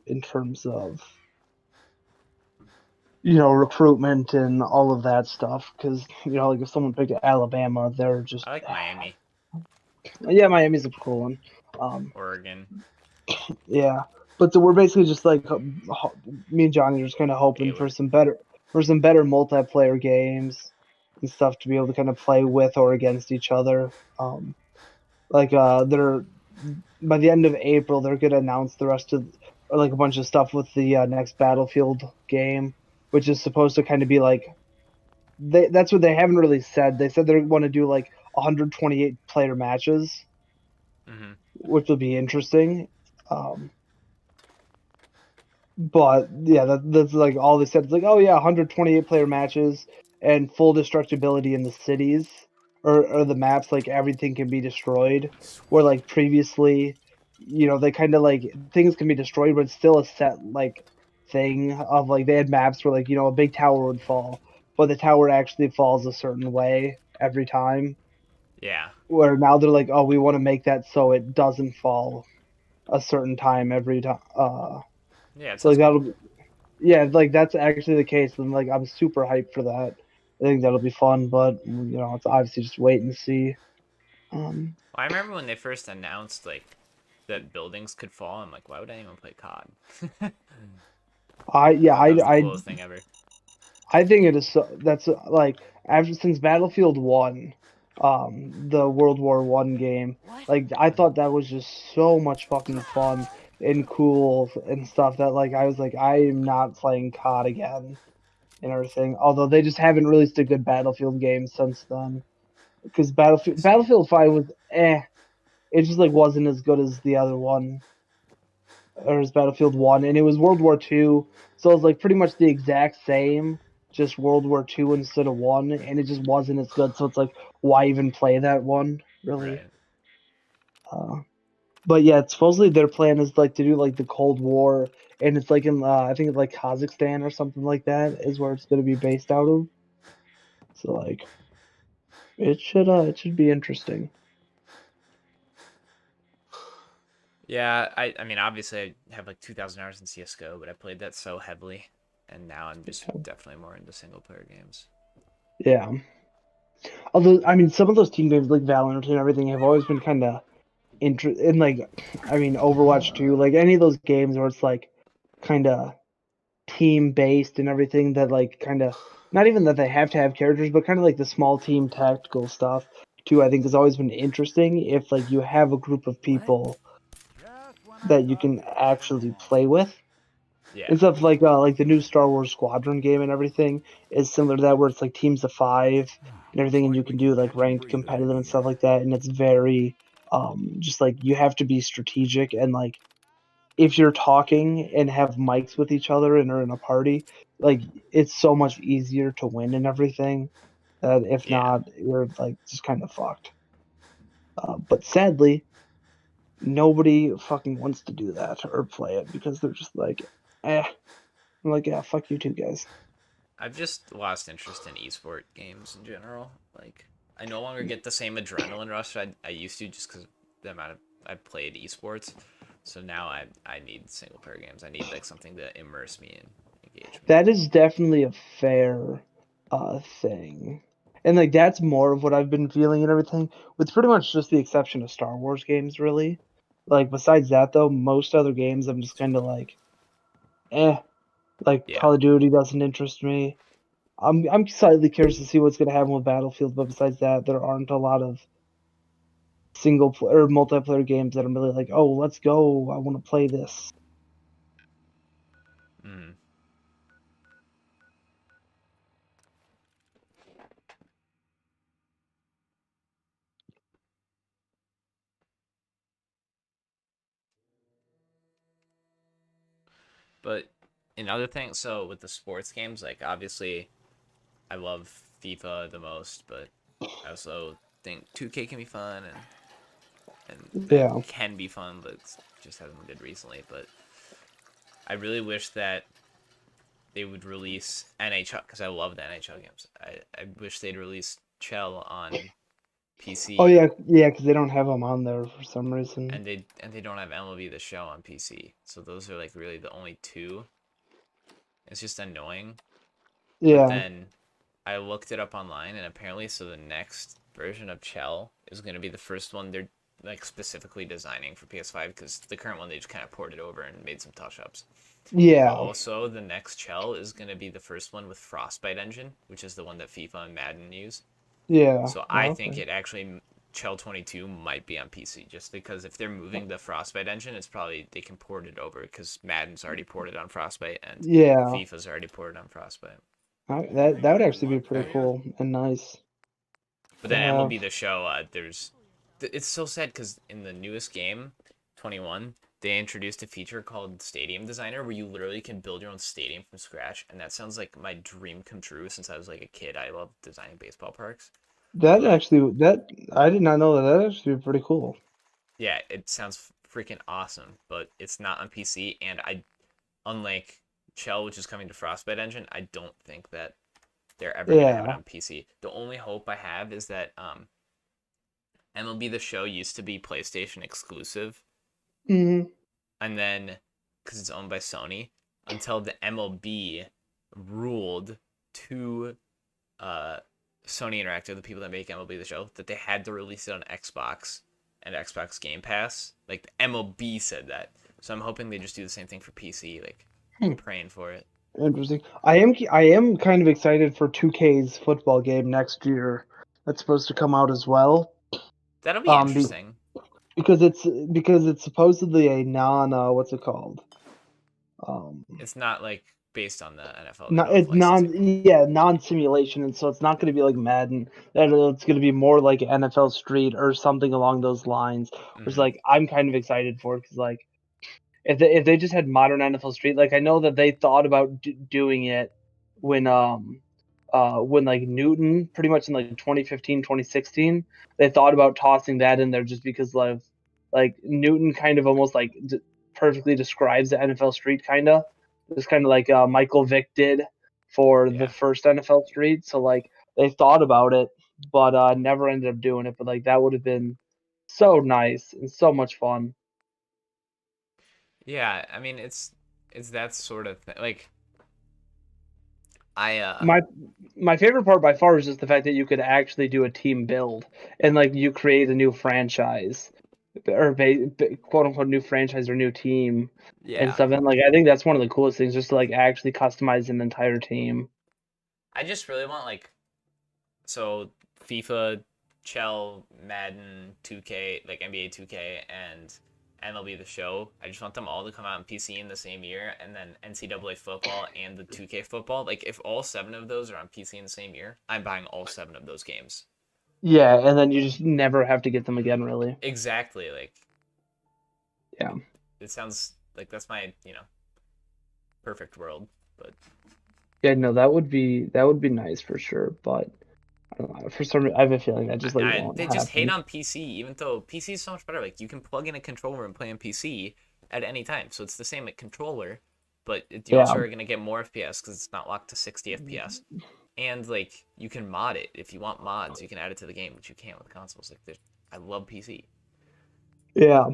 in terms of recruitment and all of that stuff. Because like if someone picked Alabama, they're just I like Miami, yeah, Miami's a cool one. Um, Oregon, yeah, but we're basically just like me and Johnny are just kind of hoping Baylor. for some better multiplayer games and stuff to be able to kind of play with or against each other. They're by the end of April they're gonna announce the rest of or like a bunch of stuff with the next Battlefield game, which is supposed to kind of be like that's what they haven't really said. They said they want to do like 128 player matches, Hmm. which will be interesting. Um, but yeah, that's like all they said. It's like, oh yeah, 128 player matches and full destructibility in the cities or the maps. Like everything can be destroyed. Where Sweet. like previously, they kind of like things can be destroyed, but it's still a set like thing of like they had maps where like a big tower would fall, but the tower actually falls a certain way every time. Yeah. Where now they're like, oh, we want to make that so it doesn't fall a certain time every time. Yeah, it So sounds like cool. yeah, like that's actually the case, and like I'm super hyped for that. I think that'll be fun, but it's obviously just wait and see. Um, Well, I remember when they first announced like that buildings could fall. I'm like, why would anyone play COD? I I yeah, thought that was the coolest thing ever. I think it is that's like after since Battlefield 1, the World War One game, What? like I thought that was just so much fucking fun and cool and stuff that like I was like I am not playing COD again and everything. Although they just haven't released a good Battlefield game since then. Because I see. Battlefield 5 was it just like wasn't as good as the other one or as Battlefield 1, and it was World War Two, so it was like pretty much the exact same, just World War Two instead of one, and it just wasn't as good. So it's like, why even play that one, really? Right. Uh, but yeah, supposedly their plan is like to do like the Cold War, and it's like in I think it's like Kazakhstan or something like that is where it's going to be based out of. So like, it should be interesting. Yeah, I mean, obviously I have like 2,000 hours in CS:GO, but I played that so heavily, and now I'm just definitely more into single player games. Yeah. Although, I mean, some of those team games like Valorant and everything have always been kind of in like, I mean, Overwatch 2, like any of those games where it's like kind of team based and everything that like kind of not even that they have to have characters, but kind of like the small team tactical stuff too. I think has always been interesting if like you have a group of What? people that you can actually play with. Yeah. And stuff like the new Star Wars Squadron game and everything is similar to that, where it's like teams of five and everything, and you can do like ranked competitive and stuff like that. And it's very just like you have to be strategic and like if you're talking and have mics with each other and are in a party, like it's so much easier to win and everything. That if Yeah. not, you're like just kind of fucked. But sadly, nobody fucking wants to do that or play it because they're just like, eh. I'm like, yeah, fuck you two guys. I've just lost interest in esport games in general. Like, I no longer get the same adrenaline rush I used to just because the amount of I played esports. So now I need single player games. I need like something to immerse me and engage me. That is definitely a fair thing. And like that's more of what I've been feeling and everything, with pretty much just the exception of Star Wars games, really. Like besides that though, most other games I'm just kind of like, eh. Like Yeah. Call of Duty doesn't interest me. I'm slightly curious to see what's gonna happen with Battlefield, but besides that, there aren't a lot of single player or multiplayer games that I'm really like, oh, let's go, I want to play this. Mm. But in other things, so with the sports games, like obviously I love FIFA the most, but I also think 2K can be fun and that Yeah, can be fun, but it just hasn't been good recently. But I really wish that they would release NHL because I love the NHL games. I wish they'd release Chell on Oh PC, yeah, yeah, because they don't have them on there for some reason. and they don't have MLB The Show on PC. So those are like really the only two. It's just annoying. But Yeah, then I looked it up online, and apparently, so the next version of Chell is going to be the first one they're like specifically designing for PS5 because the current one they just kind of ported over and made some touch ups. But yeah, also, the next Chell is going to be the first one with Frostbite engine, which is the one that FIFA and Madden use. yeah. So I think Okay. it actually Chell 22 might be on PC just because if they're moving the Frostbite engine, it's probably they can port it over because Madden's already ported on Frostbite and Yeah, FIFA's already ported on Frostbite. that would actually be pretty cool and nice But to then have. MLB The Show, it's so sad because in the newest game, 21, they introduced a feature called Stadium Designer where you literally can build your own stadium from scratch, and that sounds like my dream come true since I was like a kid. I love designing baseball parks, but That I did not know that. That actually be pretty cool. yeah, it sounds freaking awesome. But it's not on PC, and unlike Shell, which is coming to Frostbite Engine, I don't think that they're ever gonna have it Yeah. on PC. The only hope I have is that MLB The Show used to be PlayStation exclusive, Hmm. and then because it's owned by Sony, until the MLB ruled to uh, Sony Interactive, the people that make MLB The Show, that they had to release it on Xbox and Xbox Game Pass. Like the MLB said that, so I'm hoping they just do the same thing for PC. Like Hmm. I'm praying for it. Interesting. I am kind of excited for 2K's football game next year. That's supposed to come out as well. That'll be Um, be, interesting. because it's supposedly a non what's it called? Um, It's not like based on the NFL. There's not no it's licensing. non simulation, and so it's not going to be like Madden. It's going to be more like NFL Street or something along those lines. Which Mm-hmm. like I'm kind of excited for because like if they just had modern NFL Street, like I know that they thought about doing it when when like Newton pretty much in like 2015 2016 they thought about tossing that in there just because like Newton kind of almost like perfectly describes the NFL Street kind of just kind of like Michael Vick did for the Yeah. first NFL Street, so like they thought about it but never ended up doing it, but like that would have been so nice and so much fun. Yeah. I mean, it's that sort of thing. Like I My my favorite part by far is just the fact that you could actually do a team build and like you create a new franchise or quote unquote new franchise or new team and yeah. stuff. And like I think that's one of the coolest things, just to like actually customize an entire team. I just really want like so FIFA, Chell, Madden, 2K, like NBA 2K, and MLB The Show. I just want them all to come out on PC in the same year, and then NCAA football and the 2K football. Like if all seven of those are on PC in the same year, I'm buying all seven of those games. Yeah, and then you just never have to get them again, really. Exactly. Like Yeah, it sounds like that's my perfect world, but yeah, no, that would be nice for sure. But I don't know, for some reason, I have a feeling that just like won't they just hate happen. on PC, even though PC is so much better. Like you can plug in a controller and play on PC at any time, so it's the same like controller, but you Yeah, also are gonna get more FPS because it's not locked to 60 FPS, and like you can mod it if you want mods. You can add it to the game, which you can't with consoles. Like I love PC. yeah,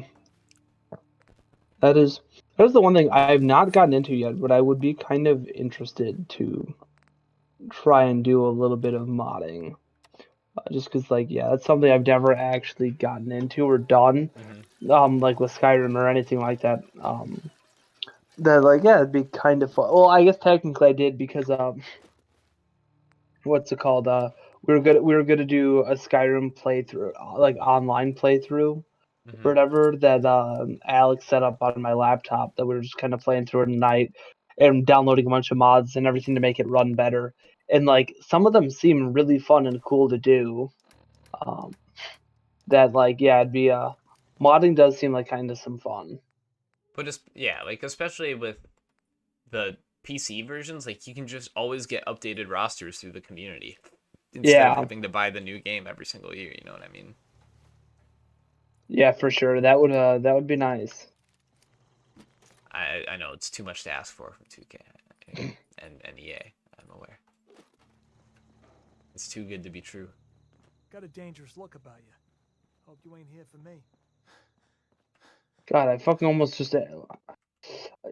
that is the one thing I've not gotten into yet, but I would be kind of interested to try and do a little bit of modding. Just because, like, yeah, that's something I've never actually gotten into or done, Mm-hmm. like with Skyrim or anything like that. That, like, yeah, it'd be kind of fun. Well, I guess technically I did because, what's it called? We were gonna do a Skyrim playthrough, like online playthrough Mm-hmm. or whatever that Alex set up on my laptop that we were just kind of playing through at night and downloading a bunch of mods and everything to make it run better. And like some of them seem really fun and cool to do. Um, that like yeah, it'd be modding does seem like kind of some fun. But just yeah, like especially with the PC versions, like you can just always get updated rosters through the community instead of Yeah, having to buy the new game every single year. You know what I mean? yeah, for sure. That would be nice. I know it's too much to ask for from 2K and EA. I'm aware. It's too good to be true. Got a dangerous look about you. Hope you ain't here for me. God, I fucking almost just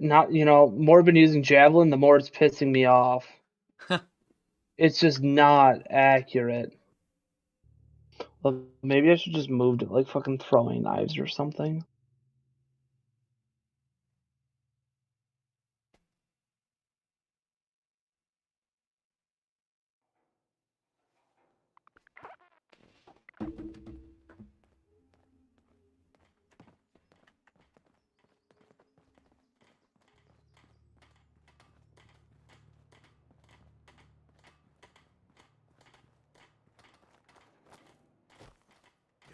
not, more I've been using javelin, the more it's pissing me off. It's just not accurate. Well, maybe I should just move to like fucking throwing knives or something.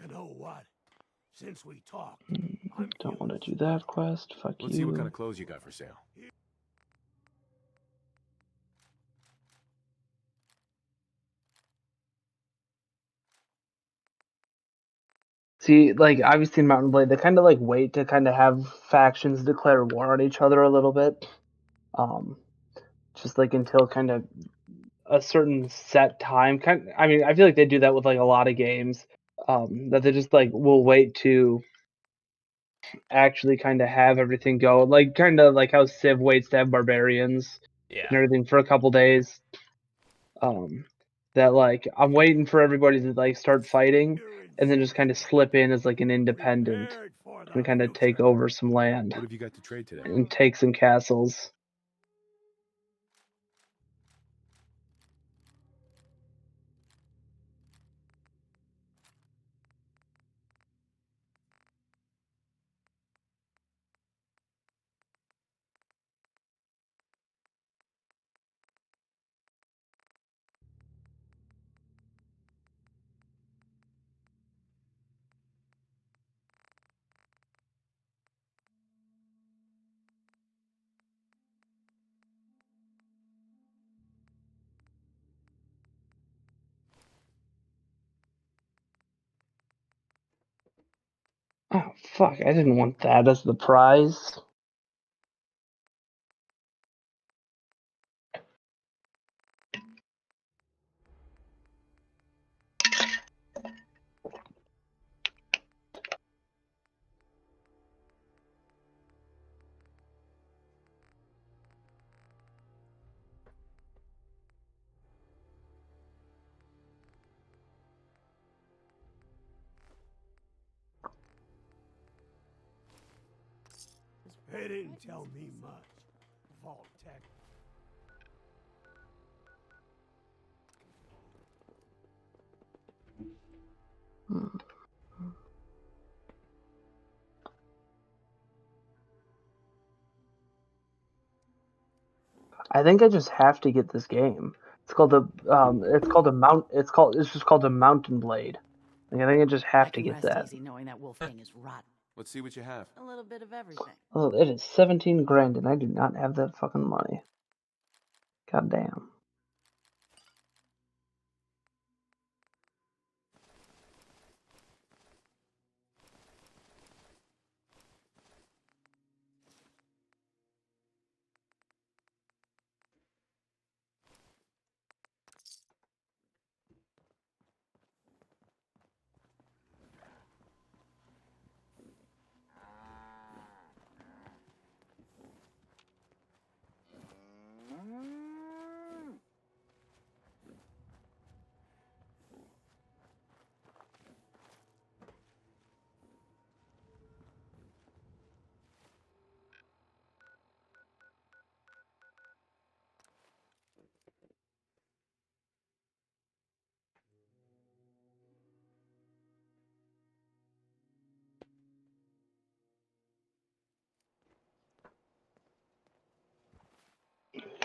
You know what? Since we talked, Don't want to do that quest. Fuck you. Let's see what kind of clothes you got for sale. See, like obviously in Mountain Blade, they kind of like wait to kind of have factions declare war on each other a little bit, just like until kind of a certain set time. I mean, I feel like they do that with like a lot of games, that they just like will wait to actually kind of have everything go, like kind of like how Civ waits to have barbarians and Yeah. everything for a couple days. That like I'm waiting for everybody to like start fighting, and then just kind of slip in as like an independent and kind of take over some land What have you got to trade today? and take some castles. Oh fuck! I didn't want that as the prize. They didn't tell me much. Vault Tech. I think I just have to get this game. It's called it's just called a Mountain Blade. Like, I think I just have to get that. Easy knowing that Wolfgang is rotten. Let's see what you have. A little bit of everything. Oh, it is 17 grand, and I do not have that fucking money. God damn.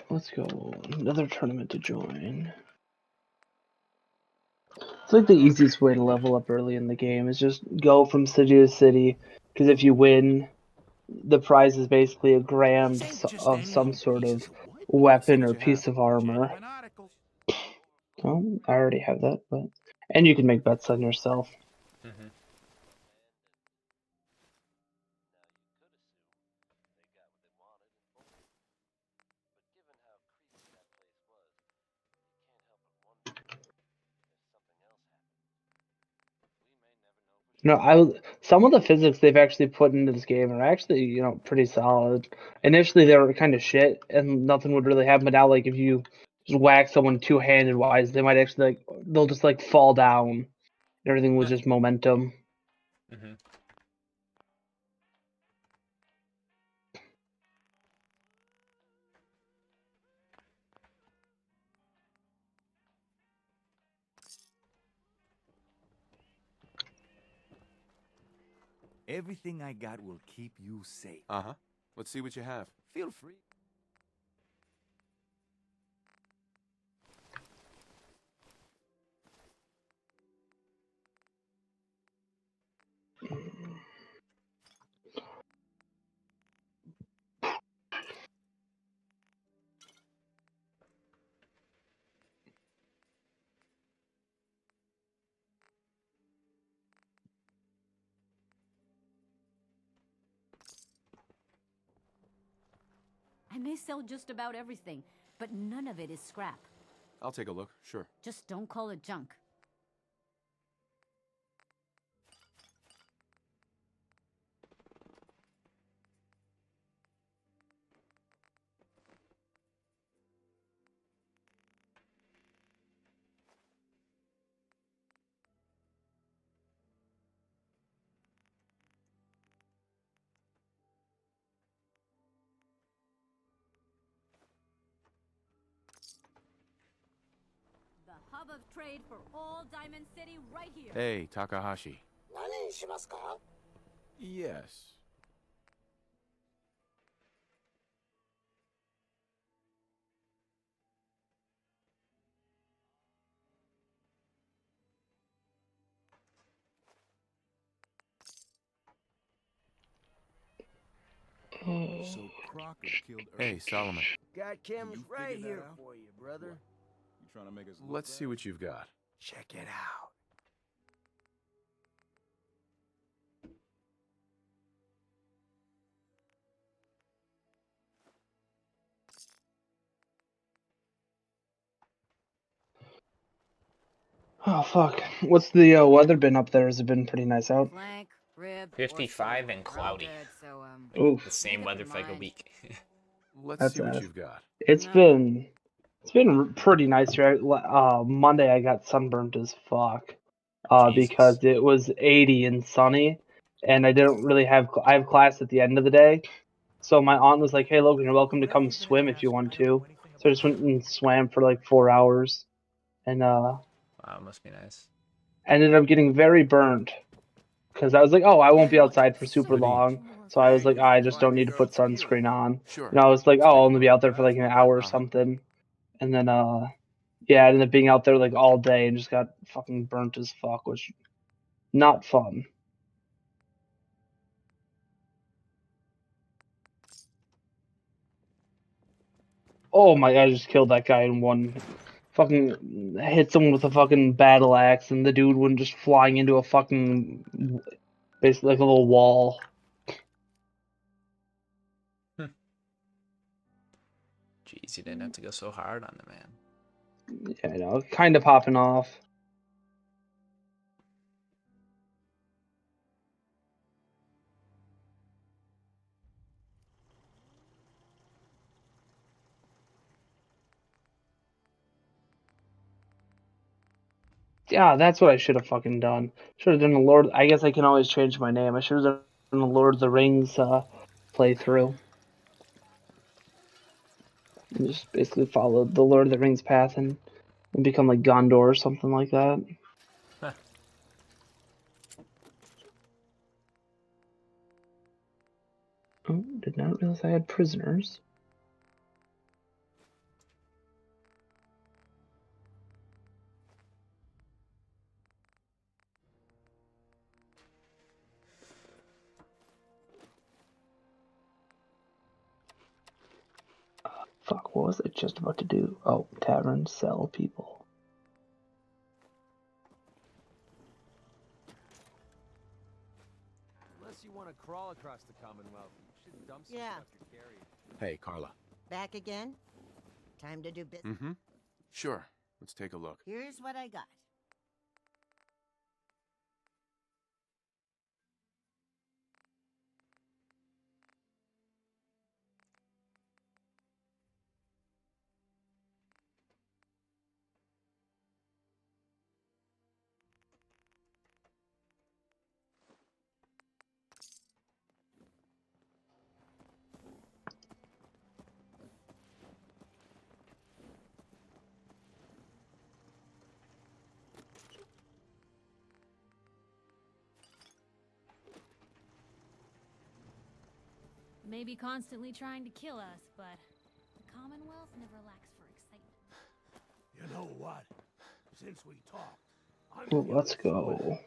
Let's go. Another tournament to join. It's like the easiest way to level up early in the game is just go from city to city, because if you win, the prize is basically a grand of some sort of weapon or piece of armor. Oh, I already have that, but and you can make bets on yourself. Mm-hmm. Some of the physics they've actually put into this game are actually, pretty solid. Initially, they were kind of shit, and nothing would really happen. But now, like, if you just whack someone two-handed wise, they might actually they'll just fall down. Everything was just momentum. Mm-hmm. Everything I got will keep you safe. Uh-huh. Let's see what you have. Feel free. I may sell just about everything, but none of it is scrap. I'll take a look, sure. Just don't call it junk. The hub of trade for all Diamond City right here. Hey, Takahashi. 何にしますか? Yes. So Crocker killed Hey, Solomon. Got cameras You right figured that here out? for you, brother. You trying to make us look Let's see bad? what you've got. Check it out. Oh fuck! What's the weather been up there? Has it been pretty nice out? Flank, rib, 55 and we're all cloudy. good, so Oof, The same Make up weather your for like a mind. week. Let's that's see what ass. you've got. It's No. been pretty nice here. Monday I got sunburned as fuck. Jesus. Because it was 80 and sunny, and I didn't really I have class at the end of the day. So my aunt was like, "Hey, Logan, you're welcome to come swim if you want to." So I just went and swam for like 4 hours, and Wow, must be nice. ended up getting very burned because I was like, "Oh, I won't be outside for super Good long." evening. So I was Thank like, you "I for just don't finding need to put girl tequila. sunscreen on." Sure. And I was like, Let's "Oh, take I'll a only be look. out there for like an hour or something." And then yeah, I ended up being out there like all day and just got fucking burnt as fuck, which not fun. Oh my god, I just killed that guy in one. Fucking hit someone with a fucking battle axe, and the dude went just flying into a fucking, basically like a little wall. Jeez, you didn't have to go so hard on the man. Yeah, I know, kind of popping off. Yeah, that's what I should have fucking done. Should have done the Lord. I guess I can always change my name. I should have done the Lord of the Rings playthrough. And just basically follow the Lord of the Rings path and become like Gondor or something like that. Huh. Oh, did not realize I had prisoners. Fuck, what was I just about to do? Oh, tavern, sell people. Unless you want to crawl across the Commonwealth, you should dump some Yeah. stuff you're carrying. Hey, Carla. Back again? Time to do business. Mm-hmm. Sure. Let's take a look. Here's what I got. may be constantly trying to kill us, but the Commonwealth never lacks for excitement. You know what? Since we talked, I'm Well, feeling let's swell. go.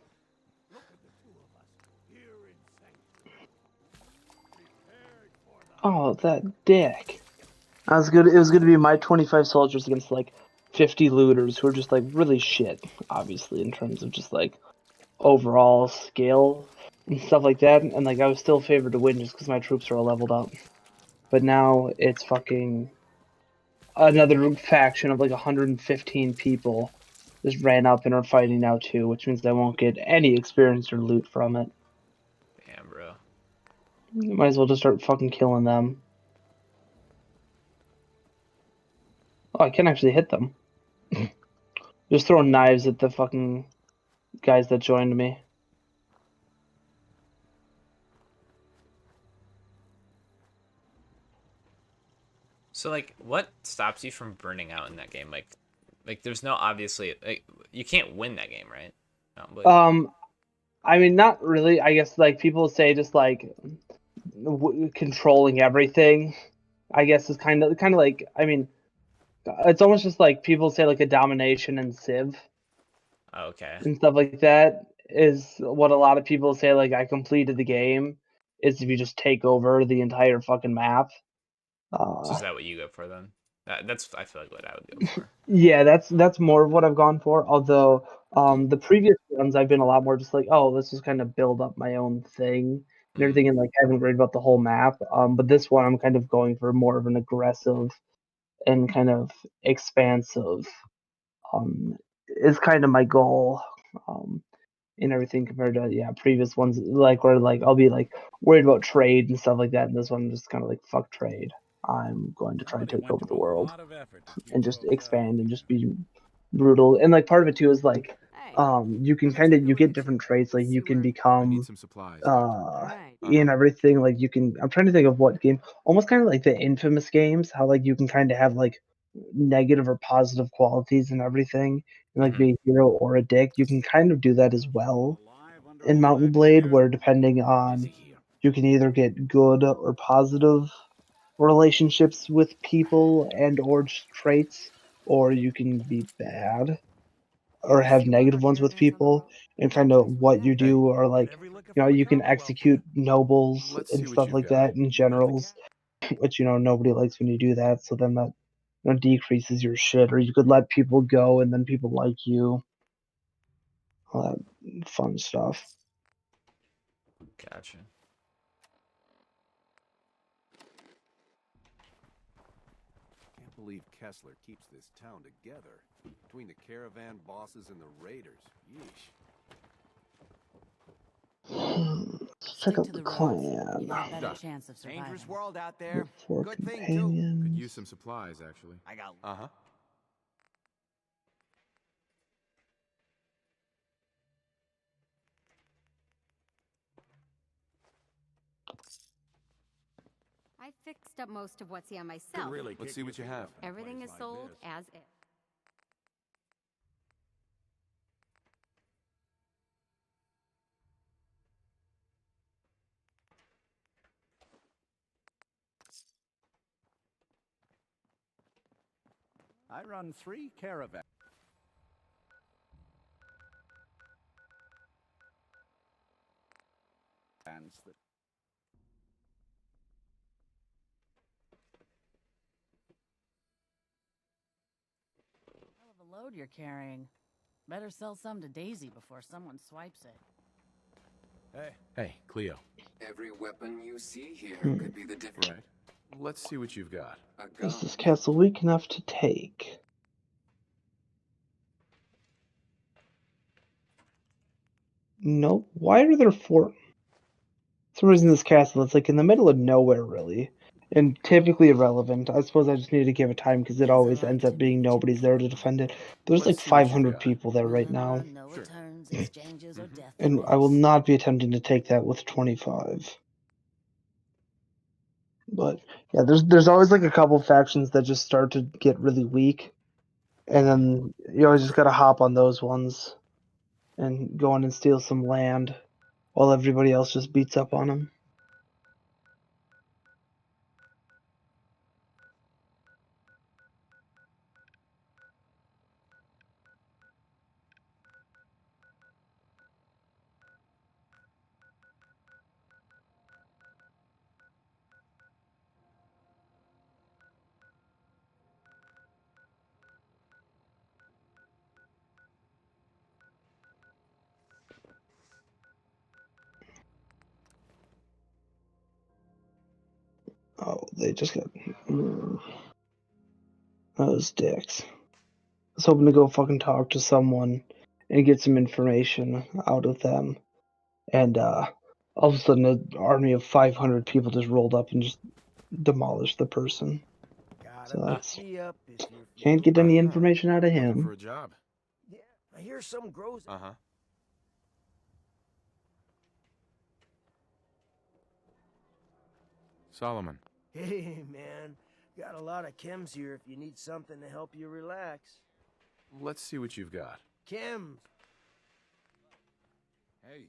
Look at the two of us here in sanctuary, prepared for the Oh, that dick. I was good. It was going to be my 25 soldiers against like 50 looters who are just like really shit, obviously, in terms of just like overall skill and stuff like that. And like I was still favored to win just because my troops are all leveled up. But now it's fucking another faction of like 115 people just ran up and are fighting now too, which means I won't get any experience or loot from it. Damn, bro. Might as well just start fucking killing them. Oh, I can actually hit them. Just throwing knives at the fucking guys that joined me. So like, what stops you from burning out in that game? Like there's no obviously like you can't win that game, right? No, but I mean, not really. I guess like people say just like controlling everything. I guess is kind of like, I mean, it's almost just like people say like a domination in Civ okay. and stuff like that is what a lot of people say. Like I completed the game is if you just take over the entire fucking map. So is that what you go for then? That's I feel like what I would go for. Yeah, that's more of what I've gone for. Although the previous ones I've been a lot more just like, oh, let's just kind of build up my own thing and everything, and like I haven't worried about the whole map. But this one I'm kind of going for more of an aggressive and kind of expansive. Is kind of my goal. In everything compared to previous ones like where like I'll be like worried about trade and stuff like that, and this one I'm just kind of like fuck trade. I'm going to try and take over the world and just expand and just be brutal. And like part of it too is like you can kind of you get different traits, like you can I need become some supplies, Doctor. and everything. Like you can, I'm trying to think of what game, almost kind of like the Infamous games, how like you can kind of have like negative or positive qualities and everything, and like be a hero or a dick. You can kind of do that as well in Mountain Blade, where depending on, you can either get good or positive relationships with people and or just traits, or you can be bad or have negative ones with people, and kind of what you do, or like, you can execute nobles Let's and see what stuff you've like got. that, and generals, which nobody likes when you do that. So then that decreases your shit, or you could let people go and then people like you, all that fun stuff. Gotcha. Can't believe Kessler keeps this town together. Between the caravan bosses and the raiders. Yeesh. Let's check out the clan. Doc, Chance of surviving. Dangerous world out there. Look for Good thing, too. could companions. use some supplies, actually. I got Uh-huh. I fixed up most of what's here myself. Let's see what you have. Everything is sold as is. I run 3 caravans. Hell of a load you're carrying. Better sell some to Daisy before someone swipes it. Hey, Cleo. Every weapon you see here could be the difference. Right. Let's see what you've got. Is this castle weak enough to take? Nope. Why are there 4? For some reason this castle, it's like in the middle of nowhere, really. And typically irrelevant. I suppose I just need to give it time because it always ends up being nobody's there to defend it. There's like 500 people there right now. No returns, exchanges, or death And I will not be attempting to take that with 25. But yeah, there's always like a couple factions that just start to get really weak. And then you always just gotta hop on those ones and go in and steal some land while everybody else just beats up on them. Oh, they just got those dicks. I was hoping to go fucking talk to someone and get some information out of them, and all of a sudden an army of 500 people just rolled up and just demolished the person. Gotta So look that's me up if you're can't get feeling any down. information out of Looking him. for a job. Yeah, I hear some grows. Uh-huh. Solomon. Hey, man. Got a lot of chems here if you need something to help you relax. Let's see what you've got. Chems. Hey,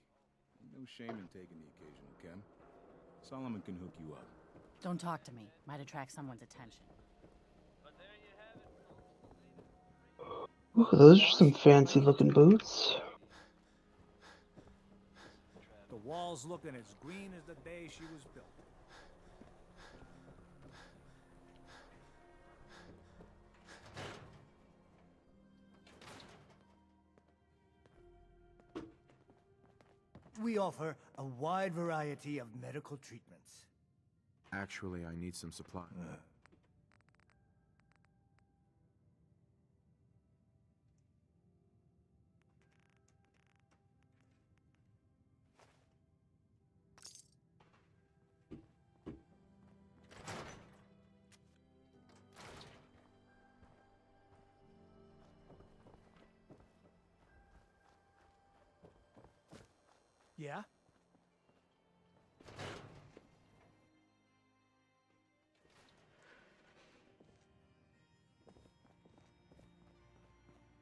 no shame in taking the occasional chem. Solomon can hook you up. Don't talk to me. Might attract someone's attention. Ooh, those are some fancy looking boots. The wall's looking as green as the day she was built. We offer a wide variety of medical treatments. Actually, I need some supply. Yeah?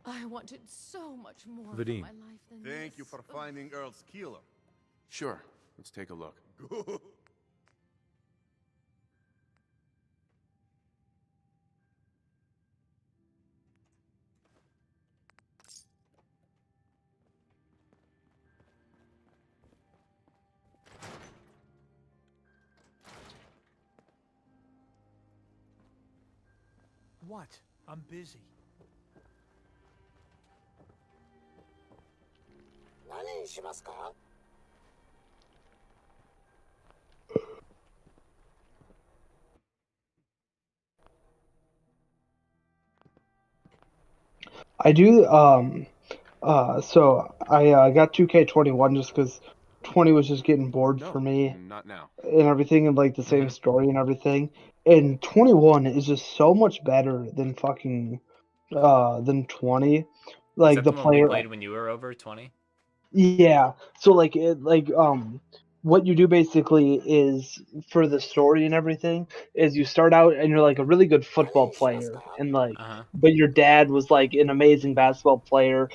I wanted so much more Vadim. from my life than Thank this. you for finding Earl's killer. Sure. Let's take a look. Good. What? I'm busy. I do so I got 2K21 just because 20 was just getting bored No, for me not now. and everything, and like the same story and everything. And 21 is just so much better than fucking than 20. Is Like that the the one we player, played when you were over 20? yeah. So like what you do basically is for the story and everything is you start out and you're like a really good football player and like Uh-huh. but your dad was like an amazing basketball player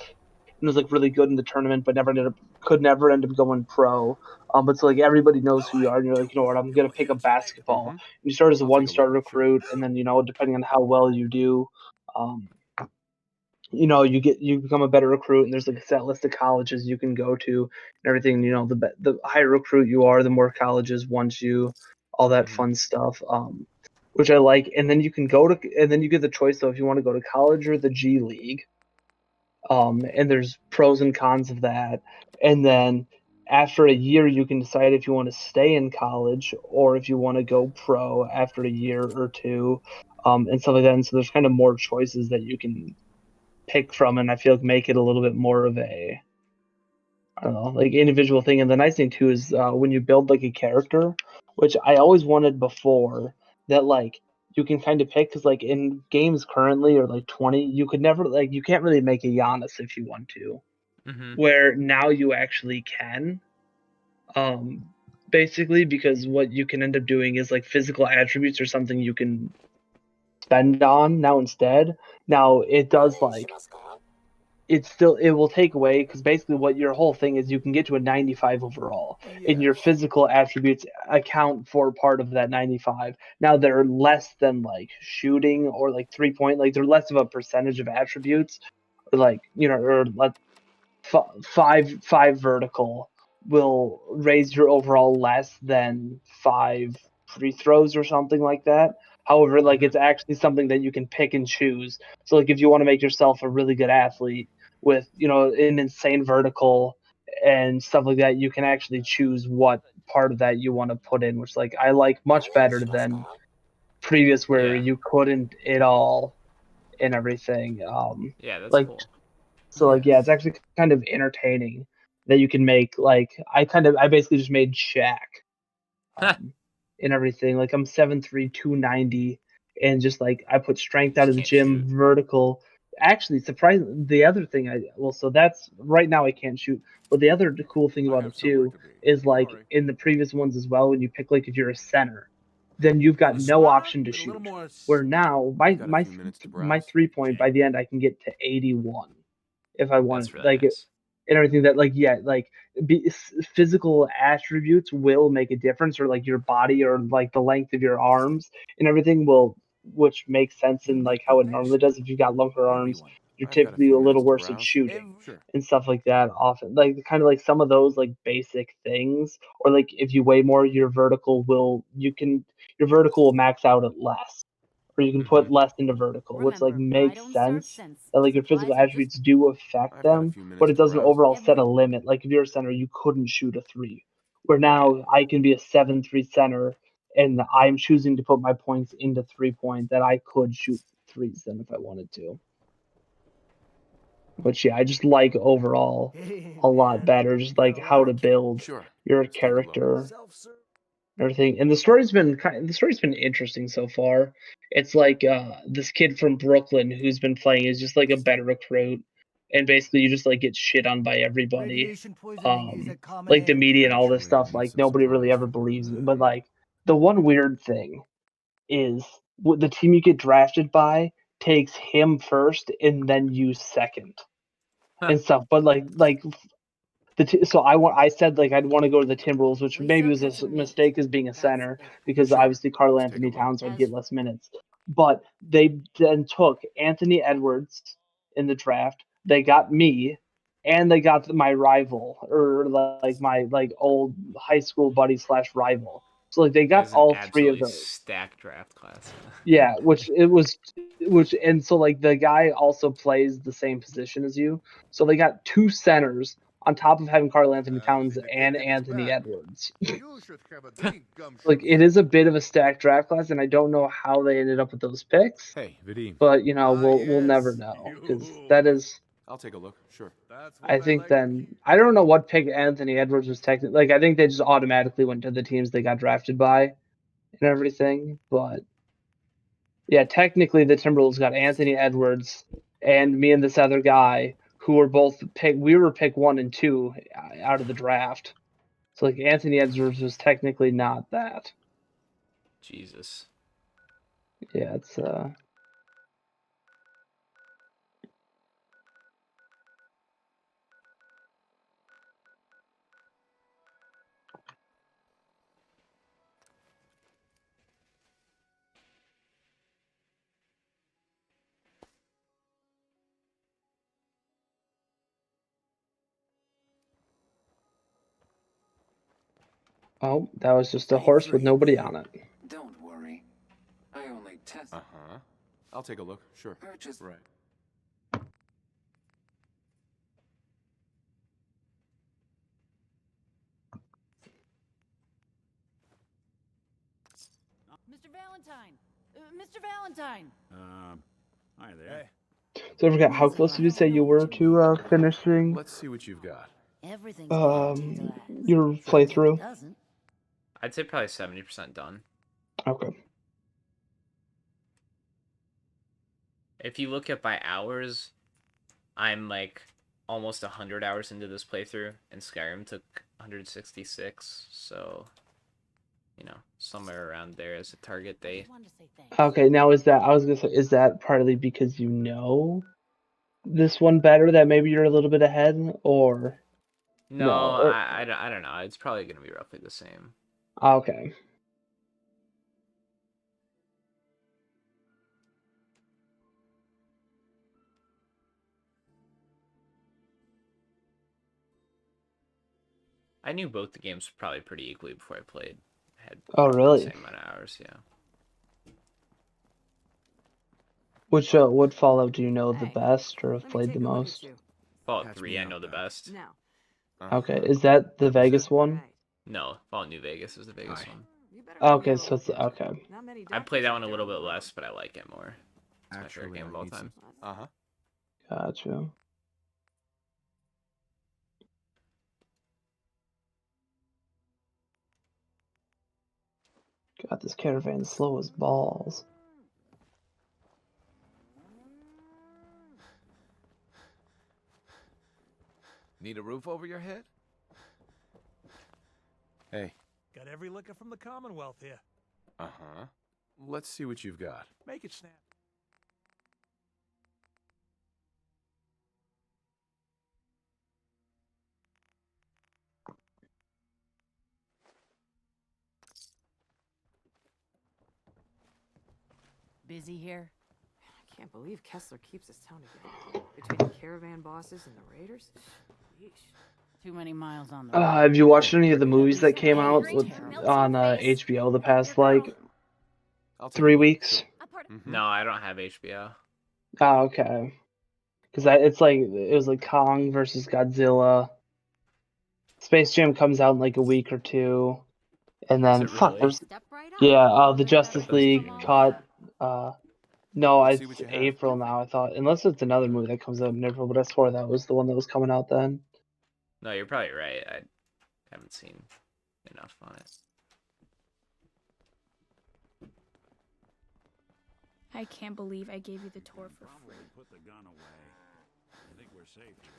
and was like really good in the tournament, but could never end up going pro. But so like everybody knows who you are, and you're like, you know what, I'm gonna pick up basketball. You start as a I'll take a one-star look, sure. recruit, and then depending on how well you do, um, you become a better recruit, and there's like a set list of colleges you can go to and everything. The higher recruit you are, the more colleges want you, all that fun stuff. Which I like, and then you get the choice though if you want to go to college or the G League. And there's pros and cons of that. And then after a year, you can decide if you want to stay in college or if you want to go pro after a year or two, and stuff like that. And so there's kind of more choices that you can pick from, and I feel like make it a little bit more of a, I don't know, like individual thing. And the nice thing too is when you build like a character, which I always wanted before, that like you can kind of pick because like in games currently or like 20, you could never like you can't really make a Giannis if you want to, Mm-hmm. where now you actually can. Um, Basically because what you can end up doing is like physical attributes or something you can spend on now instead. Now it does like it will take away because basically what your whole thing is you can get to a 95 overall and your physical attributes account for part of that 95. Now they're less than like shooting or like 3 point, like they're less of a percentage of attributes or like or like five vertical will raise your overall less than 5 free throws or something like that. However, like it's actually something that you can pick and choose. So like if you want to make yourself a really good athlete with an insane vertical and stuff like that, you can actually choose what part of that you want to put in, which like I like much better than previous where Yeah. you couldn't at all and everything. Yeah, that's Like cool. so like yeah, it's actually kind of entertaining that you can make like I basically just made Shaq and everything. Like I'm 7'3", 290, and just like I put strength out of the Can't gym, shoot. vertical. Actually, surprisingly, the other thing so that's right now I can't shoot, but the other cool thing I about have it somewhere too to be. is like Sorry. in the previous ones as well, when you pick like if you're a center, then you've got no option to With a little shoot. more Where now I've got a few minutes to my browse. 3-point by the end I can get to 81 if I want That's really like nice. and everything that like yeah like physical attributes will make a difference or like your body or like the length of your arms and everything will which makes sense in like how it normally does if you've got longer arms you're I've got a typically few a little minutes to worse at browse. shooting Sure. and stuff like that often like kind of like some of those like basic things or like if you weigh more your vertical will max out at less or you can put less into vertical which like Remember, I makes don't search sense since that like your supplies physical are just attributes do affect I've got a them few but minutes it to doesn't browse. overall set a limit. Like if you're a center, you couldn't shoot a 3. Where Right. now I can be a 7'3" center, and I'm choosing to put my points into 3-point that I could shoot threes then if I wanted to. Which yeah, I just like overall Hey, a lot man, better, you just got like a how lot to of build Sure. your Let's take a look. character, self-serve. everything. And the story's been interesting so far. It's like this kid from Brooklyn who's been playing is just like a better recruit, and basically you just like get shit on by everybody, Radiation poisoning is a common like the ailment. media and all this Naturally, I stuff. need Like some nobody really supplies. ever believes it. But like the one weird thing is the team you get drafted by takes him first and then you second and stuff. But like so I said like I'd want to go to the Timberwolves, which We maybe sell was a custom made. mistake as being a That's center it. because Sure. obviously Carl Let's take Anthony a look. Towns would As get less minutes. But they then took Anthony Edwards in the draft. They got me, and they got my rival or like my like old high school buddy / rival. So like they It got was an all 3 of absolutely those. stacked draft class. Yeah, which and so like the guy also plays the same position as you. So they got 2 centers on top of having Carl Anthony Towns and Anthony Edwards. You should have a drink, Like gumshoe. it is a bit of a stacked draft class, and I don't know how they ended up with those picks. Hey, Vadim. But you know, Ah, we'll never yes, know because you. that is. I'll take a look. Sure. That's what I I think like to then hear. I don't know what pick Anthony Edwards was technically like. I think they just automatically went to the teams they got drafted by and everything. But yeah, technically the Timberwolves got Anthony Edwards and me and this other guy who were both pick. We were pick 1 and 2 out of the draft. So like Anthony Edwards was technically not that. Jesus. Yeah, it's oh, that was just a horse with nobody on it. Don't worry. I only test. Uh-huh. I'll take a look. Sure. Purchase. Right. Mr. Valentine! Mr. Valentine! Hi there. So I forgot, how close did you say you were to finishing Let's see what you've got. Everything's guaranteed to last. your If it playthrough? doesn't, I'd say probably 70% done. Okay. If you look at by hours, I'm like almost 100 hours into this playthrough, and Skyrim took 166, so you know, somewhere around there as a target I date. just wanted to say thanks. Okay, now I was gonna say, is that partly because you know this one better that maybe you're a little bit ahead, or No, no? Or I don't know. It's probably gonna be roughly the same. okay. I knew both the games probably pretty equally before I played. I had Oh, roughly really? the same amount of hours, yeah. Which what Fallout do you know the Hey, best or have let me played take the a look at most? you. Fallout Patch 3, me I up, know the then. best. Now, Okay, Uh-huh. is that the That was Vegas it? one? right. No, Fallout New Vegas is the biggest Hi. one. Okay, so it's okay. I played that one a little bit less, but I like it more. It's my favorite game of all time. Uh-huh. Gotcha. God, this caravan's slow as balls. Need a roof over your head? Hey. Got every liquor from the Commonwealth here. Uh-huh. Let's see what you've got. Make it snap. Busy here? I can't believe Kessler keeps this town together. Between the caravan bosses and the raiders. Yeesh. Too many miles on the road. Have you watched any of the At movies that least came the out air is with, terrible. on HBO the past like I'll take a 3 look, weeks? sure. Mhm. No, I don't have HBO. Oh, okay. Because it's like it was like Kong versus Godzilla. Space Jam comes out in like a week or two, and Is then it really? the Justice those League came cut. No, Let's see it's what you have. April now. I thought, unless it's another movie that comes out in April, but I swore that was the one that was coming out then. No, you're probably right. I haven't seen enough on it. I can't believe I gave you the tour for Probably free. put the gun away. I think we're safe here.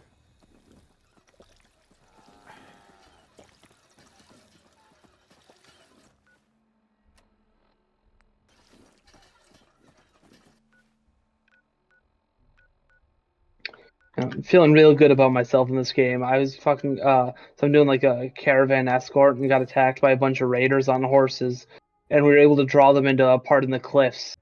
I'm feeling real good about myself in this game. I was fucking so I'm doing like a caravan escort and got attacked by a bunch of raiders on horses, and we were able to draw them into a part in the cliffs,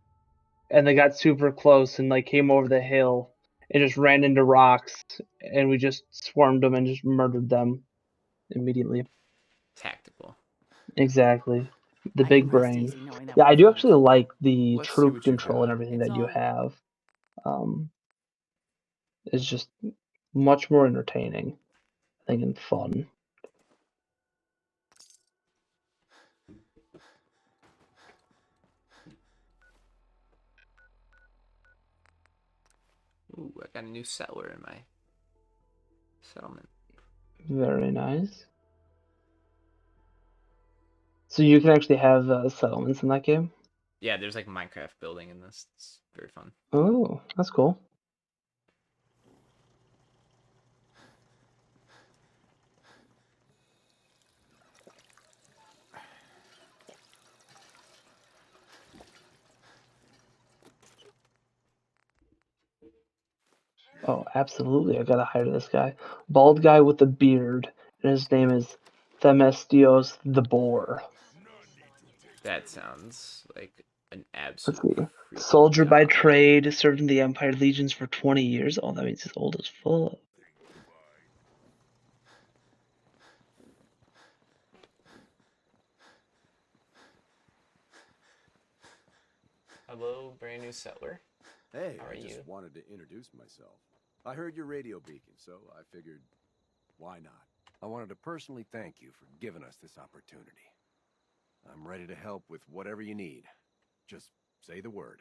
and they got super close and like came over the hill and just ran into rocks, and we just swarmed them and just murdered them immediately. Tactical. Exactly. The I big can rest brain. easy knowing that Yeah, we're I do friends. actually like the Let's see troop what you've control and got. everything It's that you all have. It's just much more entertaining, I think, and fun. Ooh, I got a new settler in my settlement. Very nice. So you can actually have settlements in that game? Yeah, there's like Minecraft building in this. It's very fun. Oh, that's cool. Oh, absolutely. I gotta hire this guy. Bald guy with a beard, and his name is Themestios the Boar. That sounds like an Let's absolute see. creepy Soldier by job. trade, served in the Empire Legions for 20 years. Oh, that means he's old as fuck. Hello, brand new settler. Hey, How I are just you? wanted to introduce myself. I heard your radio beacon, so I figured, why not? I wanted to personally thank you for giving us this opportunity. I'm ready to help with whatever you need. Just say the word.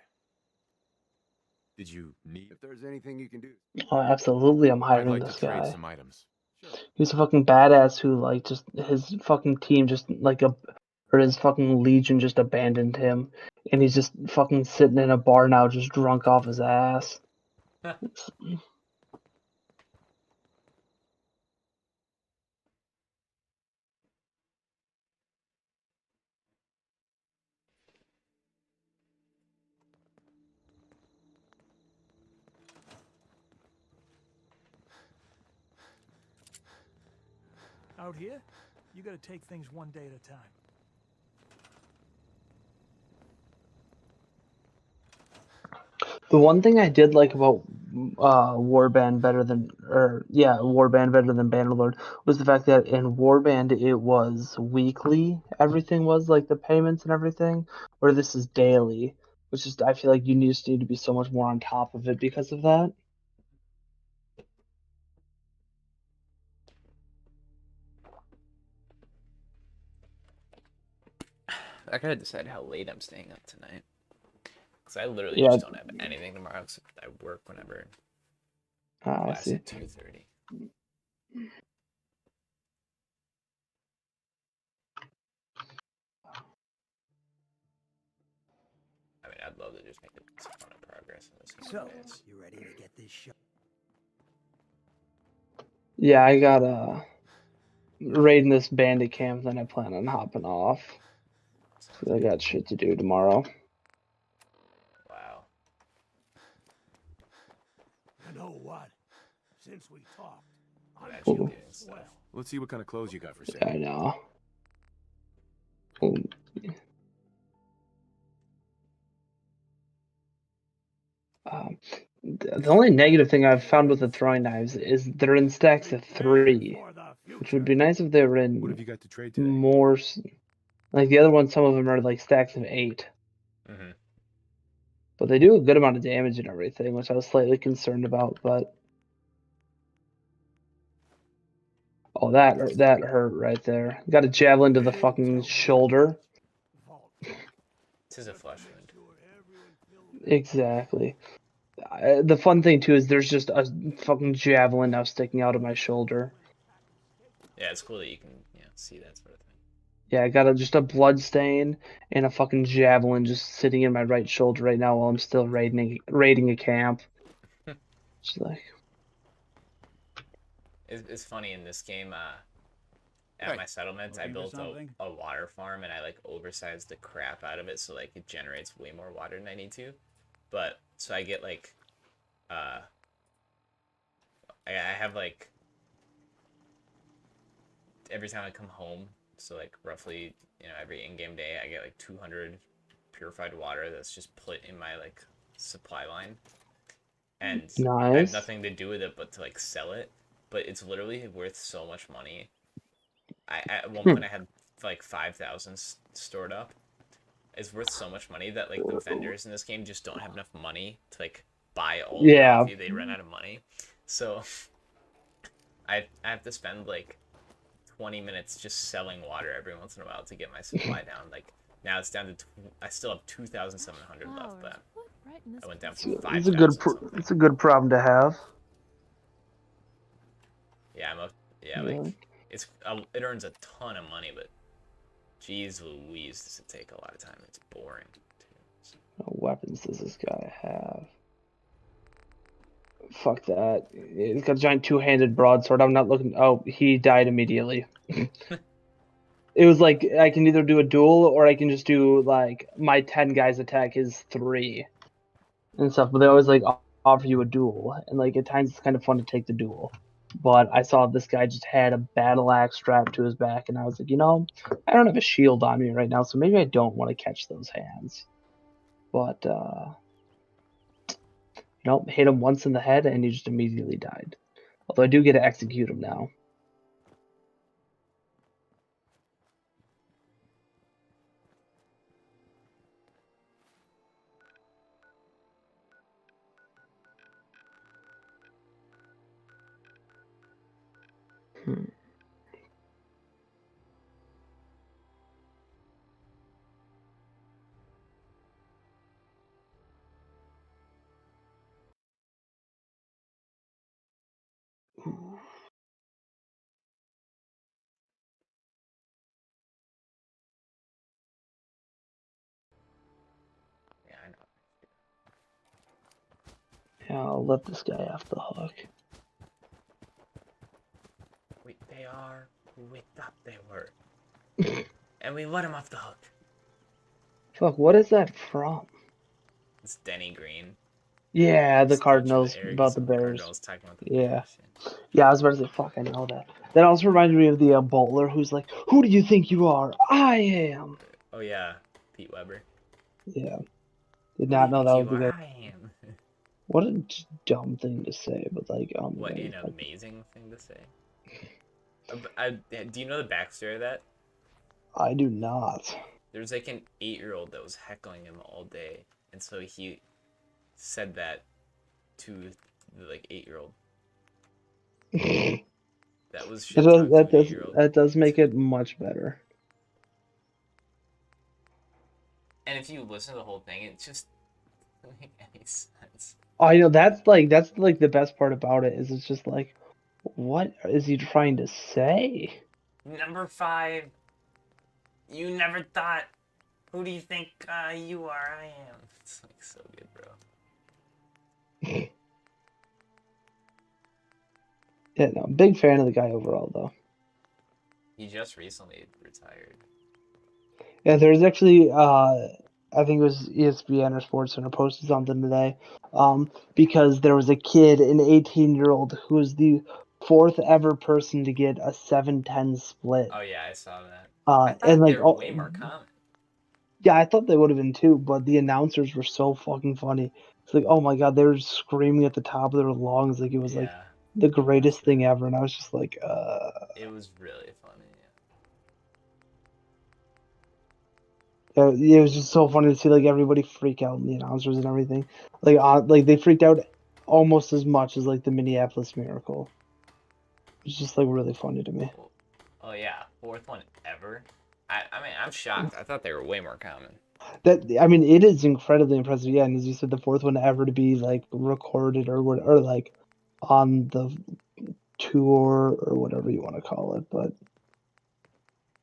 Did you need? If there's anything you can do. Oh, absolutely, I'm I'd hiring like this to trade guy. some items. Sure. He's a fucking badass who, like, just his fucking team just like or his fucking legion just abandoned him, and he's just fucking sitting in a bar now, just drunk off his ass. Out here, you gotta take things one day at a time. The one thing I did like about Warband Warband better than Bannerlord was the fact that in Warband it was weekly. Everything was like the payments and everything, where this is daily, which is I feel like you just need to be so much more on top of it because of that. I gotta decide how late I'm staying up tonight. Because I literally Yeah. just don't have anything tomorrow except I work whenever. I Class see. at 2:30. I mean, I'd love to just make a ton of progress in this So, days. you ready to get this show? Yeah, I got raiding this bandit camp, then I plan on hopping off. Cause I got shit to do tomorrow. Wow. You know what? Since we talked, I'm Actually feeling doing stuff. swell. Let's see what kind of clothes you got for I sale. know. Ooh. The only negative thing I've found with the throwing knives is they're in stacks of 3, which would be nice if they were What have in you got to trade today? more. Like the other ones, some of them are like stacks of 8. Mm-hmm. But they do a good amount of damage and everything, which I was slightly concerned about. But oh, that hurt right there. Got a javelin to the fucking shoulder. Tis a flesh wound. Exactly. The fun thing too is there's just a fucking javelin now sticking out of my shoulder. Yeah, it's cool that you can see that sort of thing. Yeah, I got just a blood stain and a fucking javelin just sitting in my right shoulder right now while I'm still raiding a camp. Just like It's funny in this game. At my settlements, I built a water farm and I like oversized the crap out of it so like it generates way more water than I need to. But so I get like, I have like every time I come home, so like roughly every in-game day I get like 200 purified water that's just put in my like supply line, and I have nice. nothing to do with it but to like sell it. But it's literally worth so much money. At one point I had like 5,000 stored up. It's worth so much money that like the vendors in this game just don't have enough money to like buy all of it off you. They run out of money, so I have to spend like 20 minutes just selling water every once in a while to get my supply down. Like now it's down to I still have 2,700 left, but I went down from 5,000 something. It's a good problem to have. Yeah, like it earns a ton of money, but geez Louise, does it take a lot of time. It's boring too. So. What weapons does this guy have? Fuck that. He's got a giant 2-handed broadsword. I'm not looking. Oh, he died immediately. It was like I can either do a duel or I can just do like my 10 guys attack his 3 and stuff. But they always like offer you a duel, and like at times it's kind of fun to take the duel. But I saw this guy just had a battle axe strapped to his back, and I was like, I don't have a shield on me right now, so maybe I don't want to catch those hands. But hit him once in the head, and he just immediately died. Although I do get to execute him now. Yeah, I know. Yeah, I'll let this guy off the hook. They are who we thought they were. And we let him off the hook. Fuck, what is that from? It's Denny Green. Yeah, the Cardinals about the Bears. Cardinals talking about the yeah. Bears. Yeah, I was about to say, fuck, I know that. That also reminded me of the bowler who's like, who do you think you are? I am. Oh yeah, Pete Weber. Yeah. Did not know that was the guy. I am. What a dumb thing to say, but like, oh my What god. an amazing thing to say. Do you know the backstory of that? I do not. There's like an 8-year-old that was heckling him all day, and so he said that to the like 8-year-old. That was shit talk to an 8-year-old. That does make it much better. And if you listen to the whole thing, it just doesn't make any sense. Oh, you know, that's like the best part about it is it's just like, what is he trying to say? Number 5, you never thought. Who do you think you are? I am. It's like so good, bro. Yeah, no, big fan of the guy overall though. He just recently retired. Yeah, there's actually I think it was ESPN or SportsCenter posted something today, because there was a kid, an 18-year-old, who was the 4th ever person to get a 7-10 split. Oh yeah, I saw that. I thought And like, they were way more common. yeah, I thought they would have been too, but the announcers were so fucking funny. It's like, oh my god, they were screaming at the top of their lungs like it was like Yeah, the greatest thing ever, and I was just like, it was really funny. It was just so funny to see like everybody freak out, and the announcers and everything. Like they freaked out almost as much as like the Minneapolis Miracle. It's just like really funny to me. Oh yeah, 4th one ever. I mean, I'm shocked. I thought they were way more common. That I mean, it is incredibly impressive. Yeah, and as you said, the 4th one ever to be like recorded or like on the tour or whatever you want to call it. But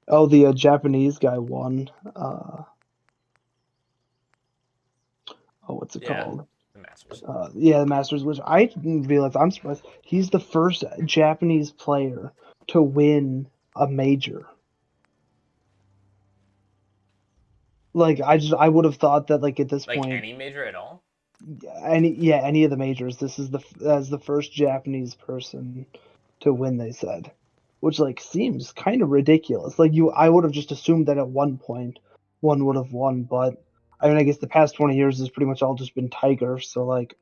oh, the Japanese guy won. Oh, what's it Yeah, called? the Masters. Yeah, the Masters, which I didn't realize. I'm surprised. He's the first Japanese player to win a major. Like I would have thought that like at this Like point, any major at all? any of the majors, this is the first Japanese person to win. They said, which like seems kind of ridiculous. Like I would have just assumed that at one point one would have won, but I mean, I guess the past 20 years has pretty much all just been Tiger. So like,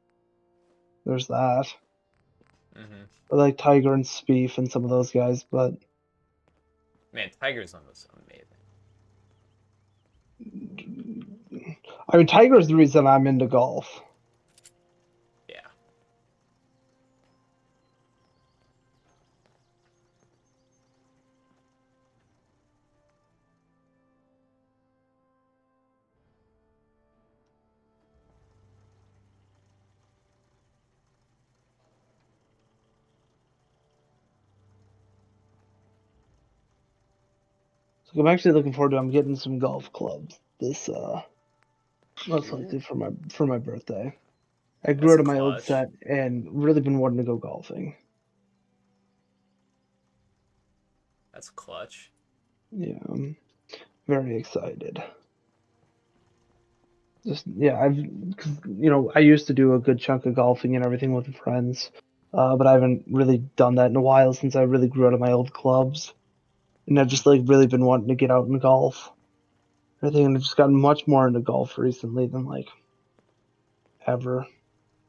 there's that. I like Tiger and Spieth and some of those guys, but Man, Tiger's one was amazing. I mean, Tiger is the reason I'm into golf. Yeah. So I'm actually looking forward to. I'm getting some golf clubs this most likely for my birthday. I grew That's out of my old clutch. set and really been wanting to go golfing. That's clutch. Yeah, I'm very excited. Just yeah, cause, you know, I used to do a good chunk of golfing and everything with friends, but I haven't really done that in a while since I really grew out of my old clubs, and I've just like really been wanting to get out and golf. I think I've just gotten much more into golf recently than like ever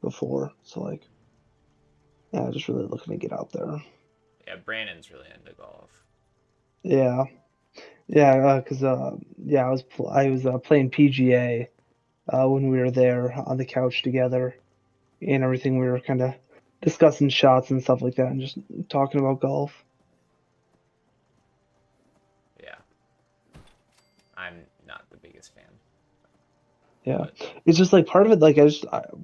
before. So like, yeah, just really looking to get out there. Yeah, Brandon's really into golf. Yeah, yeah, cause yeah, I was playing PGA when we were there on the couch together and everything. We were kind of discussing shots and stuff like that, and just talking about golf. Yeah. I'm not the biggest fan. Yeah, it's just like part of it. Like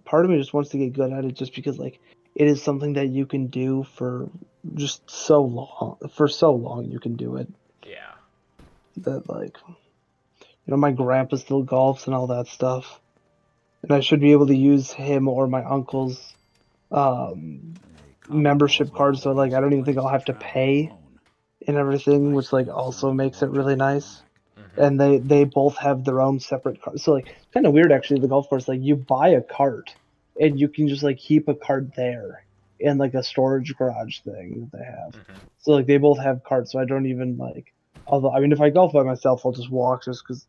part of me just wants to get good at it, just because like it is something that you can do for just so long. For so long, you can do it. Yeah. That like, you know, my grandpa still golfs and all that stuff, and I should be able to use him or my uncle's membership card. So like, I don't even think I'll have to pay and everything, which like also makes it really nice. And they both have their own separate cards. So like, kind of weird actually. The golf course, like you buy a cart and you can just like keep a cart there in like a storage garage thing that they have. So like they both have carts. So I don't even like. Although I mean, if I golf by myself, I'll just walk just because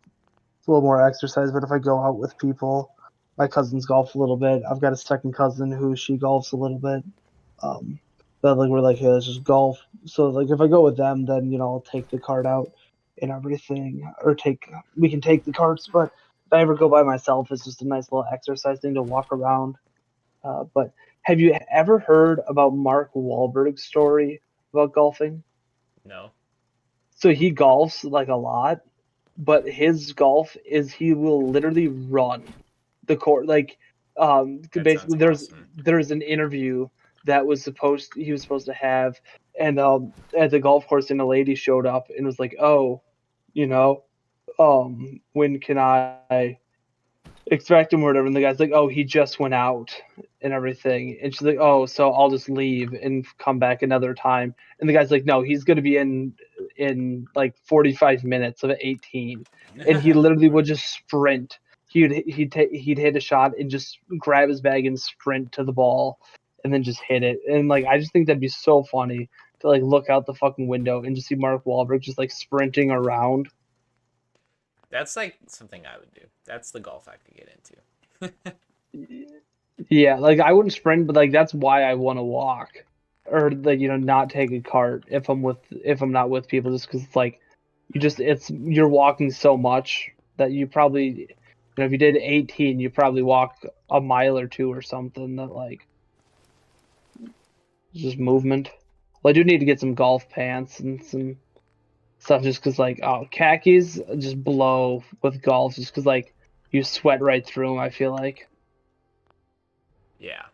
it's a little more exercise. But if I go out with people, my cousins golf a little bit. I've got a second cousin who she golfs a little bit. But like we're like, hey, let's just golf. So like if I go with them, then you know I'll take the cart out and everything, or we can take the carts. But if I ever go by myself, it's just a nice little exercise thing to walk around. But have you ever heard about Mark Wahlberg's story about golfing? No. So he golfs like a lot, but his golf is he will literally run the court. Like, That basically, sounds awesome. there's an interview that he was supposed to have, and at the golf course, and a lady showed up and was like, "Oh, you know, when can I expect him or whatever?" And the guy's like, "Oh, he just went out and everything." And she's like, "Oh, so I'll just leave and come back another time." And the guy's like, "No, he's gonna be in like 45 minutes of 18." And he literally would just sprint. He'd hit a shot and just grab his bag and sprint to the ball, and then just hit it. And like I just think that'd be so funny to like look out the fucking window and just see Mark Wahlberg just like sprinting around. That's like something I would do. That's the golf I could get into. Yeah, like I wouldn't sprint, but like that's why I want to walk, or like not take a cart if I'm not with people, just because it's like you're walking so much that you probably if you did 18, you probably walk a mile or two or something. That like is just movement. Well, I do need to get some golf pants and some stuff, just because like khakis just blow with golf, just because like you sweat right through them. I feel like. Yeah.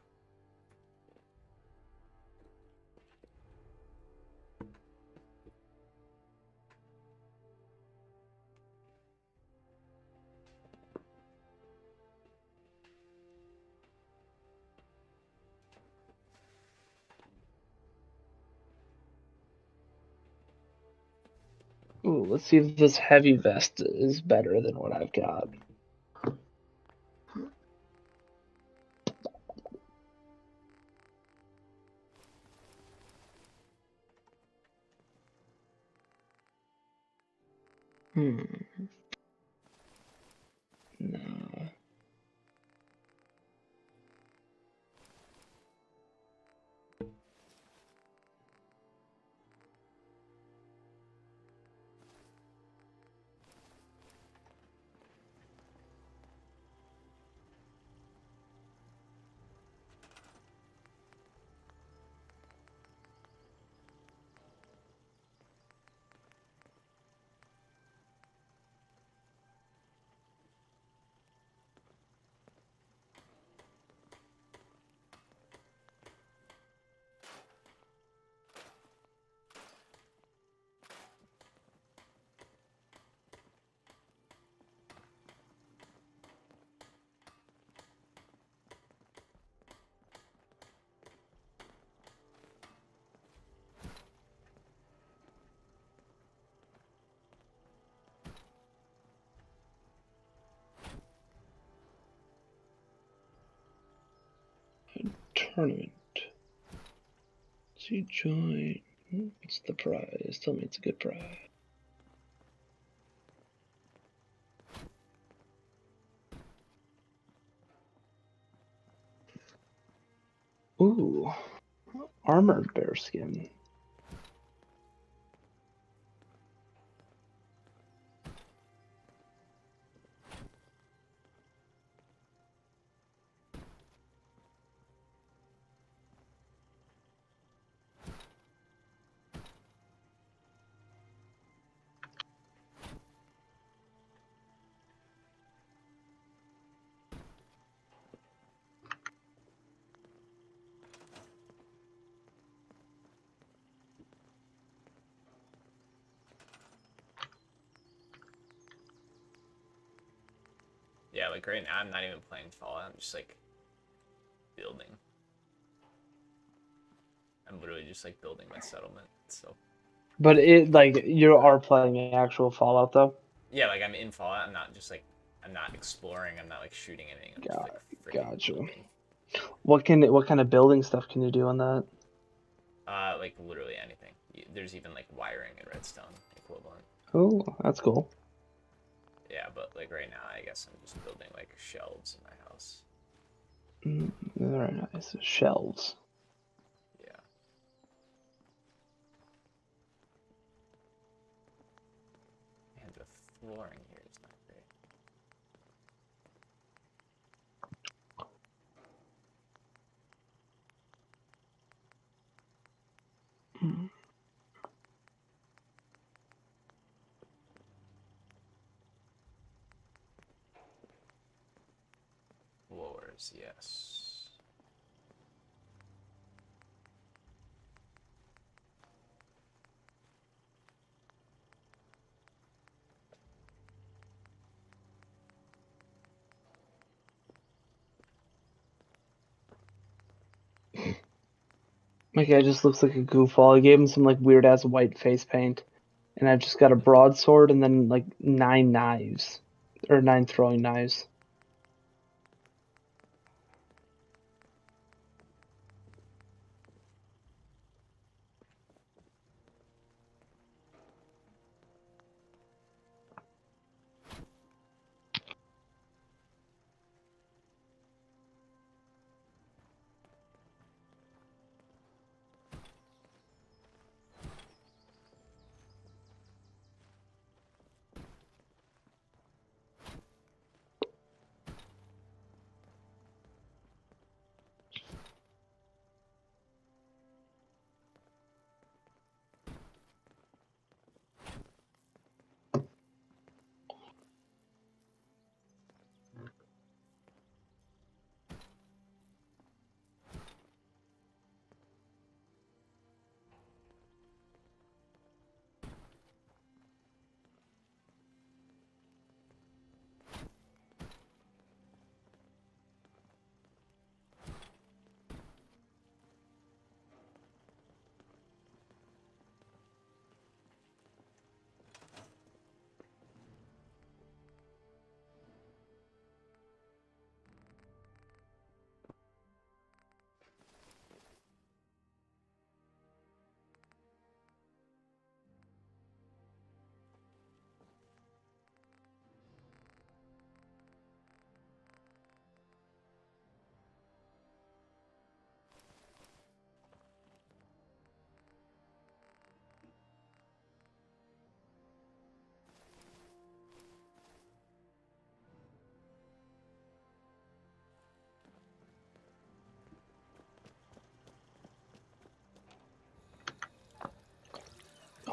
Ooh, let's see if this heavy vest is better than what I've got. No. Tournament. See, join. What's the prize? Tell me it's a good prize. Ooh, armored bearskin. Yeah, like right now I'm not even playing Fallout. I'm just like building. I'm literally just like building my settlement. So. But it like you are playing actual Fallout though. Yeah, like I'm in Fallout. I'm not exploring. I'm not like shooting anything. I'm just like freaking Gotcha. building. What kind of building stuff can you do on that? Like literally anything. There's even like wiring in Redstone equivalent. Oh, that's cool. Yeah, but like right now, I guess I'm just building like shelves in my house. Very nice. Shelves. Yeah. And the flooring here is not great. Knives, yes. My guy just looks like a goofball. I gave him some like weird ass white face paint, and I've just got a broadsword and then like 9 knives, or 9 throwing knives.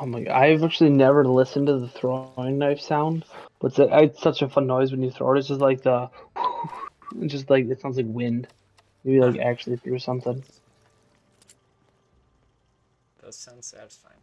Oh my! I've actually never listened to the throwing knife sound, but it's such a fun noise when you throw it. It's just like it's just like it sounds like wind. Maybe like actually threw something. Does sound satisfying.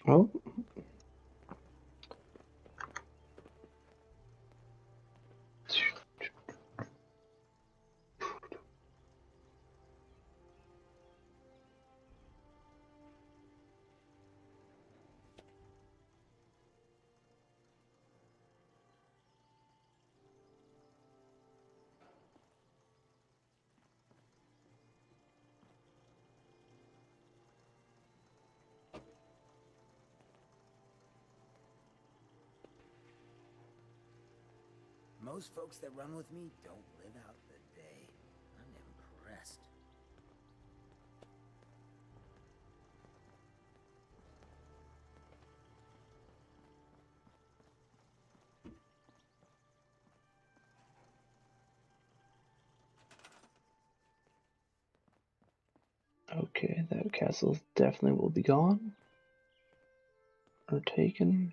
Oh, Most folks that run with me don't live out the day. I'm impressed. Okay, that castle definitely will be gone. Or taken.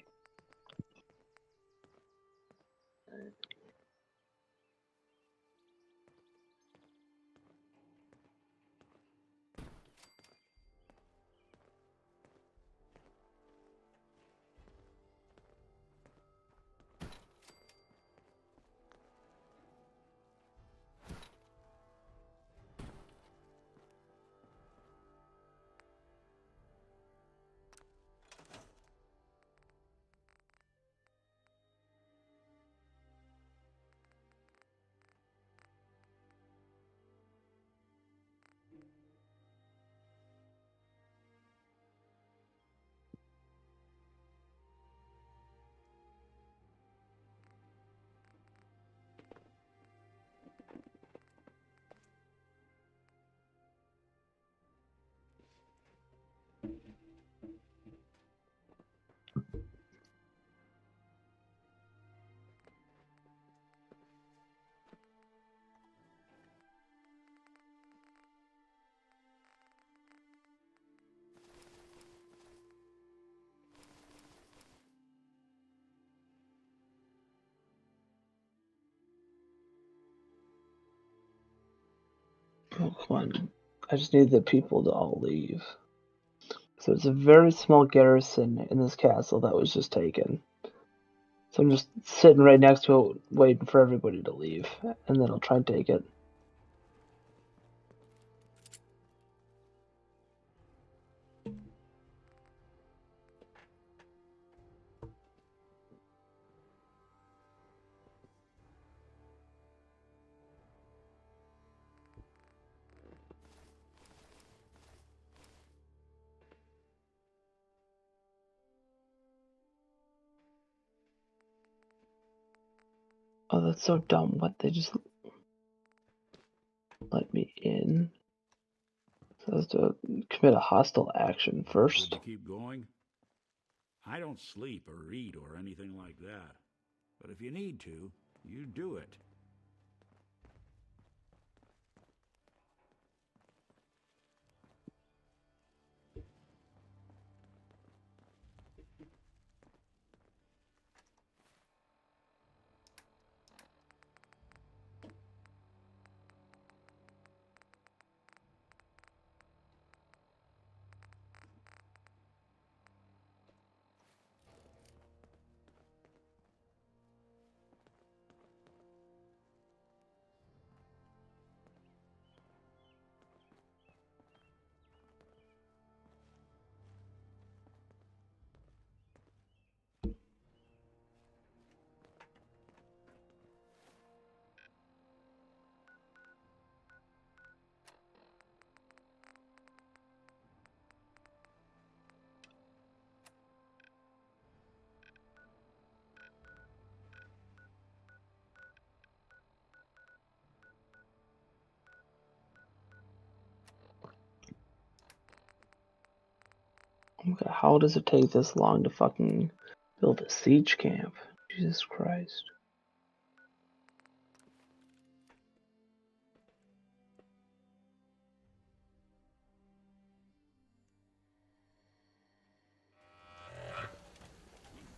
Oh, come on. I just need the people to all leave. So it's a very small garrison in this castle that was just taken. So I'm just sitting right next to it, waiting for everybody to leave, and then I'll try and take it. Oh, that's so dumb. What? They just let me in? So I have to commit a hostile action Good first. to keep going? I don't sleep or eat or anything like that. But if you need to, you do it. Okay, how does it take this long to fucking build a siege camp? Jesus Christ.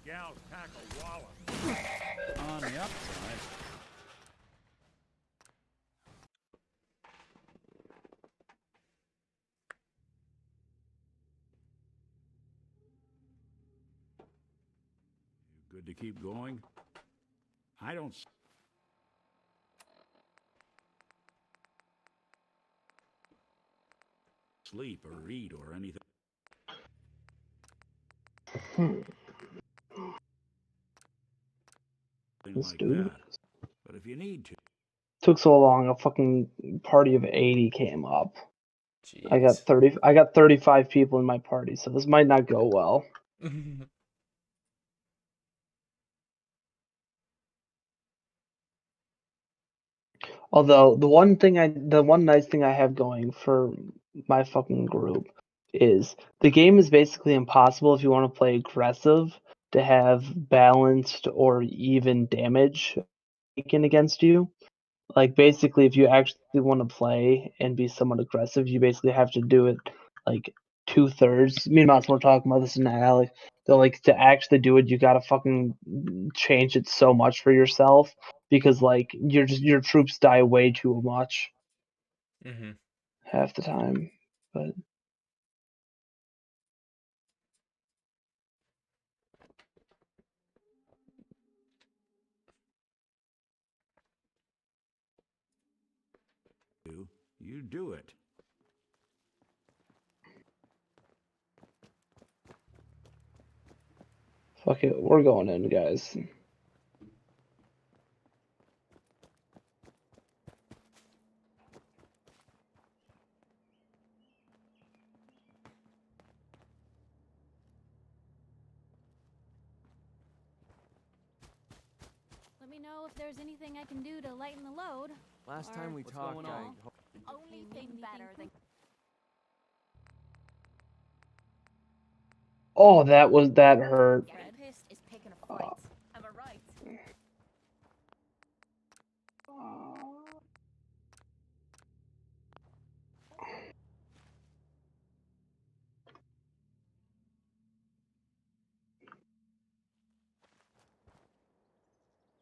Gals pack a wallop. On the upside, good to keep going? I don't sleep or eat or anything. Let's Like do that. this. But if you need to, Took so long, a fucking party of 80 came up. Jeez. I got 35 people in my party, so this might not go well. Although the one nice thing I have going for my fucking group is the game is basically impossible if you want to play aggressive to have balanced or even damage taken against you. Like basically, if you actually want to play and be somewhat aggressive, you basically have to do it like 2/3. Me and Moss were talking about this in Alex. So like to actually do it, you gotta fucking change it so much for yourself because like your troops die way too much Mm-hmm. half the time. But You do it. fuck it, we're going in, guys. Let me know if there's anything I can do to lighten the load. Last Or time we what's talked, going on? Only thing better than Oh, that hurt. getting pissed is picking a Uh, fight. Am I right?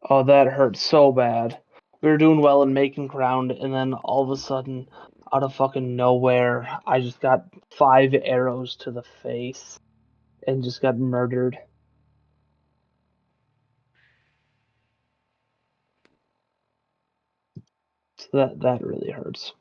Oh, that hurt so bad. We were doing well in making ground, and then all of a sudden, out of fucking nowhere, I just got 5 arrows to the face and just got murdered. So that really hurts.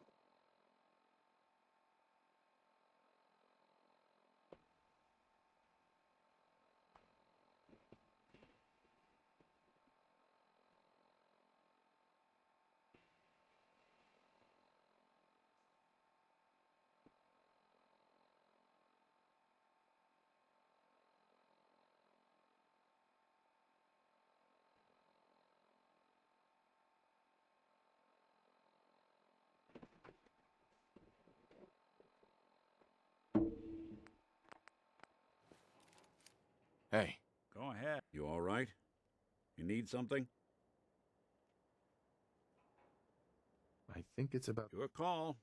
Hey. Go ahead. You all right? You need something? I think it's about... Your call.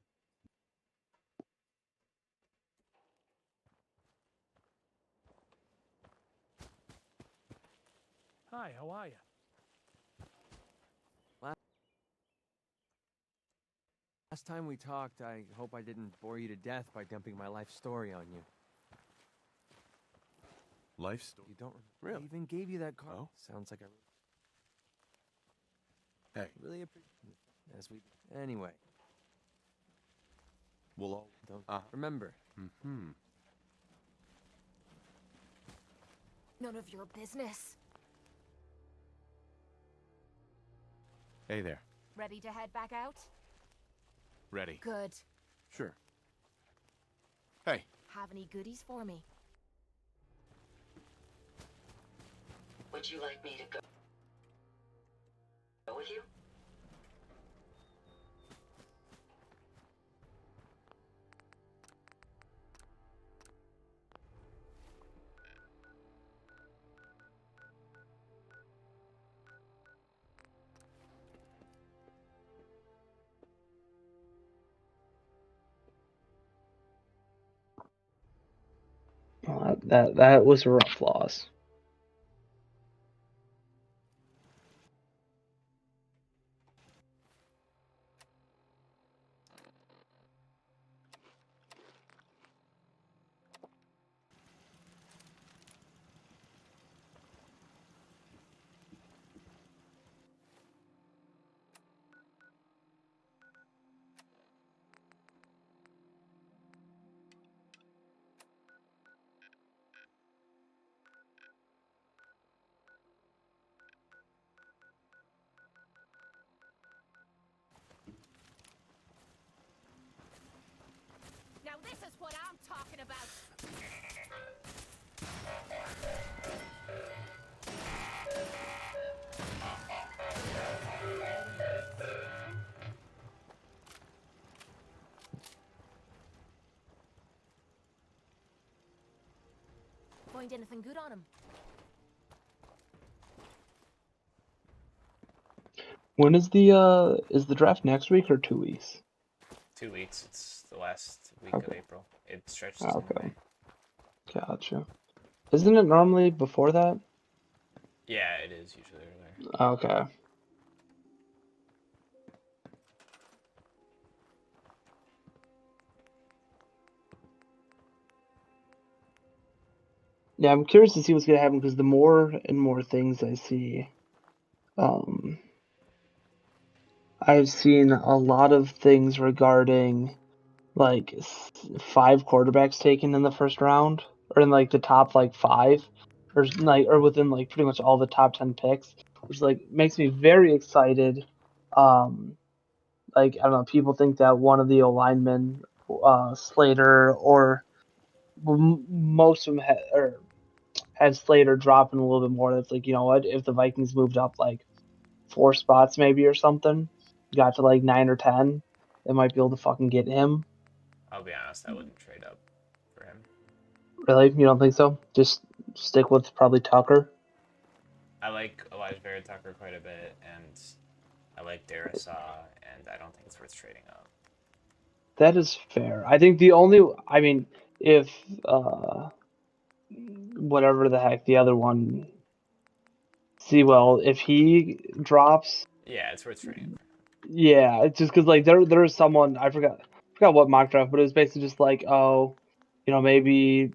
Hi, how are you? Last time we talked, I hope I didn't bore you to death by dumping my life story on you. Life story? You don't Really? I even gave you that card. Oh? Sounds like I Hey. really appreciate it. As we anyway. We'll all... Don't remember. Mm-hmm. None of your business. Hey there. Ready to head back out? Ready. Good. Sure. Hey. Have any goodies for me? Would you like me to go with you? That was a rough loss. find anything good on him. When is the draft next week or 2 weeks? 2 weeks. It's the last week of Okay. April. It stretches into Okay. May. Gotcha. Isn't it normally before that? Yeah, it is usually earlier. Okay. Yeah, I'm curious to see what's gonna happen because the more and more things I see, I've seen a lot of things regarding like 5 quarterbacks taken in the first round, or in like the top like 5, or within like pretty much all the top 10 picks, which like makes me very excited. Like I don't know, people think that one of the O linemen, Slater, or most of them had Slater dropping a little bit more. That's like, you know what, if the Vikings moved up like 4 spots maybe or something, got to like 9 or 10, they might be able to fucking get him. I'll be honest, I wouldn't trade up for him. Really? You don't think so? Just stick with probably Tucker? I like Elijah Vera Tucker quite a bit, and I like Darisaw, and I don't think it's worth trading up. That is fair. I think I mean, if whatever the heck the other one, Sewell, if he drops, Yeah, it's worth trading up. yeah, it's just because like there is someone, I forgot what mock draft, but it was basically just like, oh, you know, maybe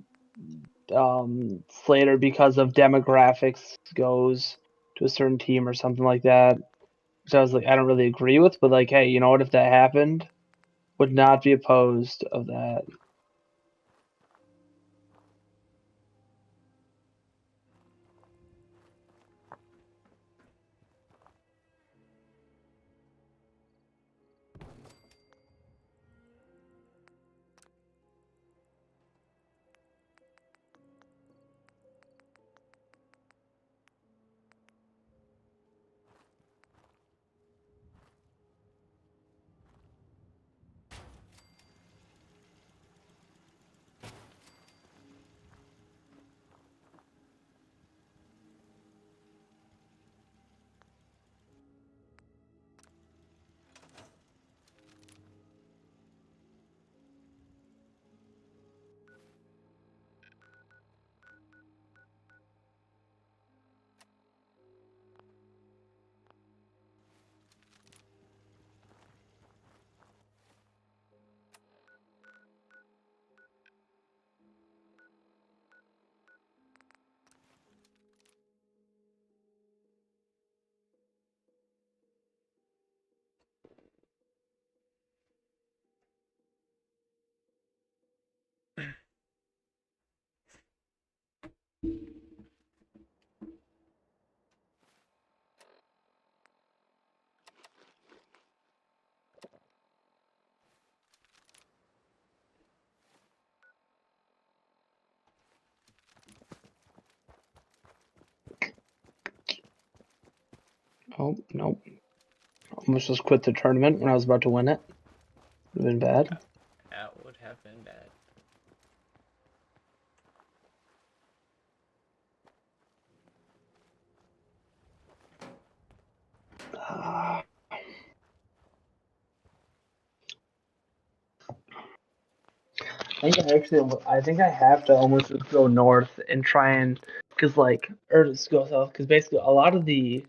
Slater, because of demographics, goes to a certain team or something like that. So I was like, I don't really agree with, but like, hey, you know what? If that happened, would not be opposed of that. Oh, nope. Almost just quit the tournament when I was about to win it. Would have been bad. That would have been bad. I think I have to almost just go north and try and, or just go south, because basically a lot of the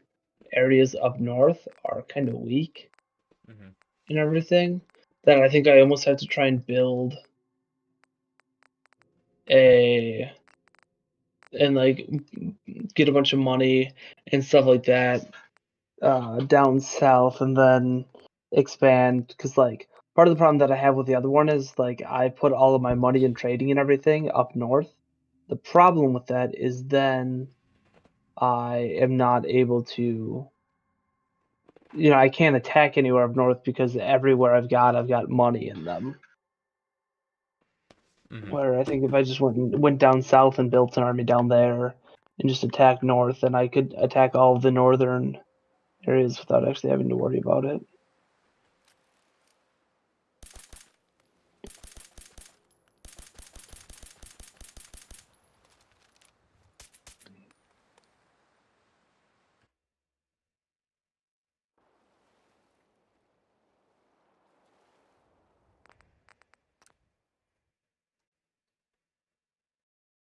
areas up north are kind of weak Mm-hmm. and everything. That I think I almost have to try and build and like get a bunch of money and stuff like that down south, and then expand, because like part of the problem that I have with the other one is like I put all of my money in trading and everything up north. The problem with that is then I am not able to, I can't attack anywhere up north because everywhere I've got money in them. Mm-hmm. Where I think if I just went down south and built an army down there and just attacked north, then I could attack all of the northern areas without actually having to worry about it.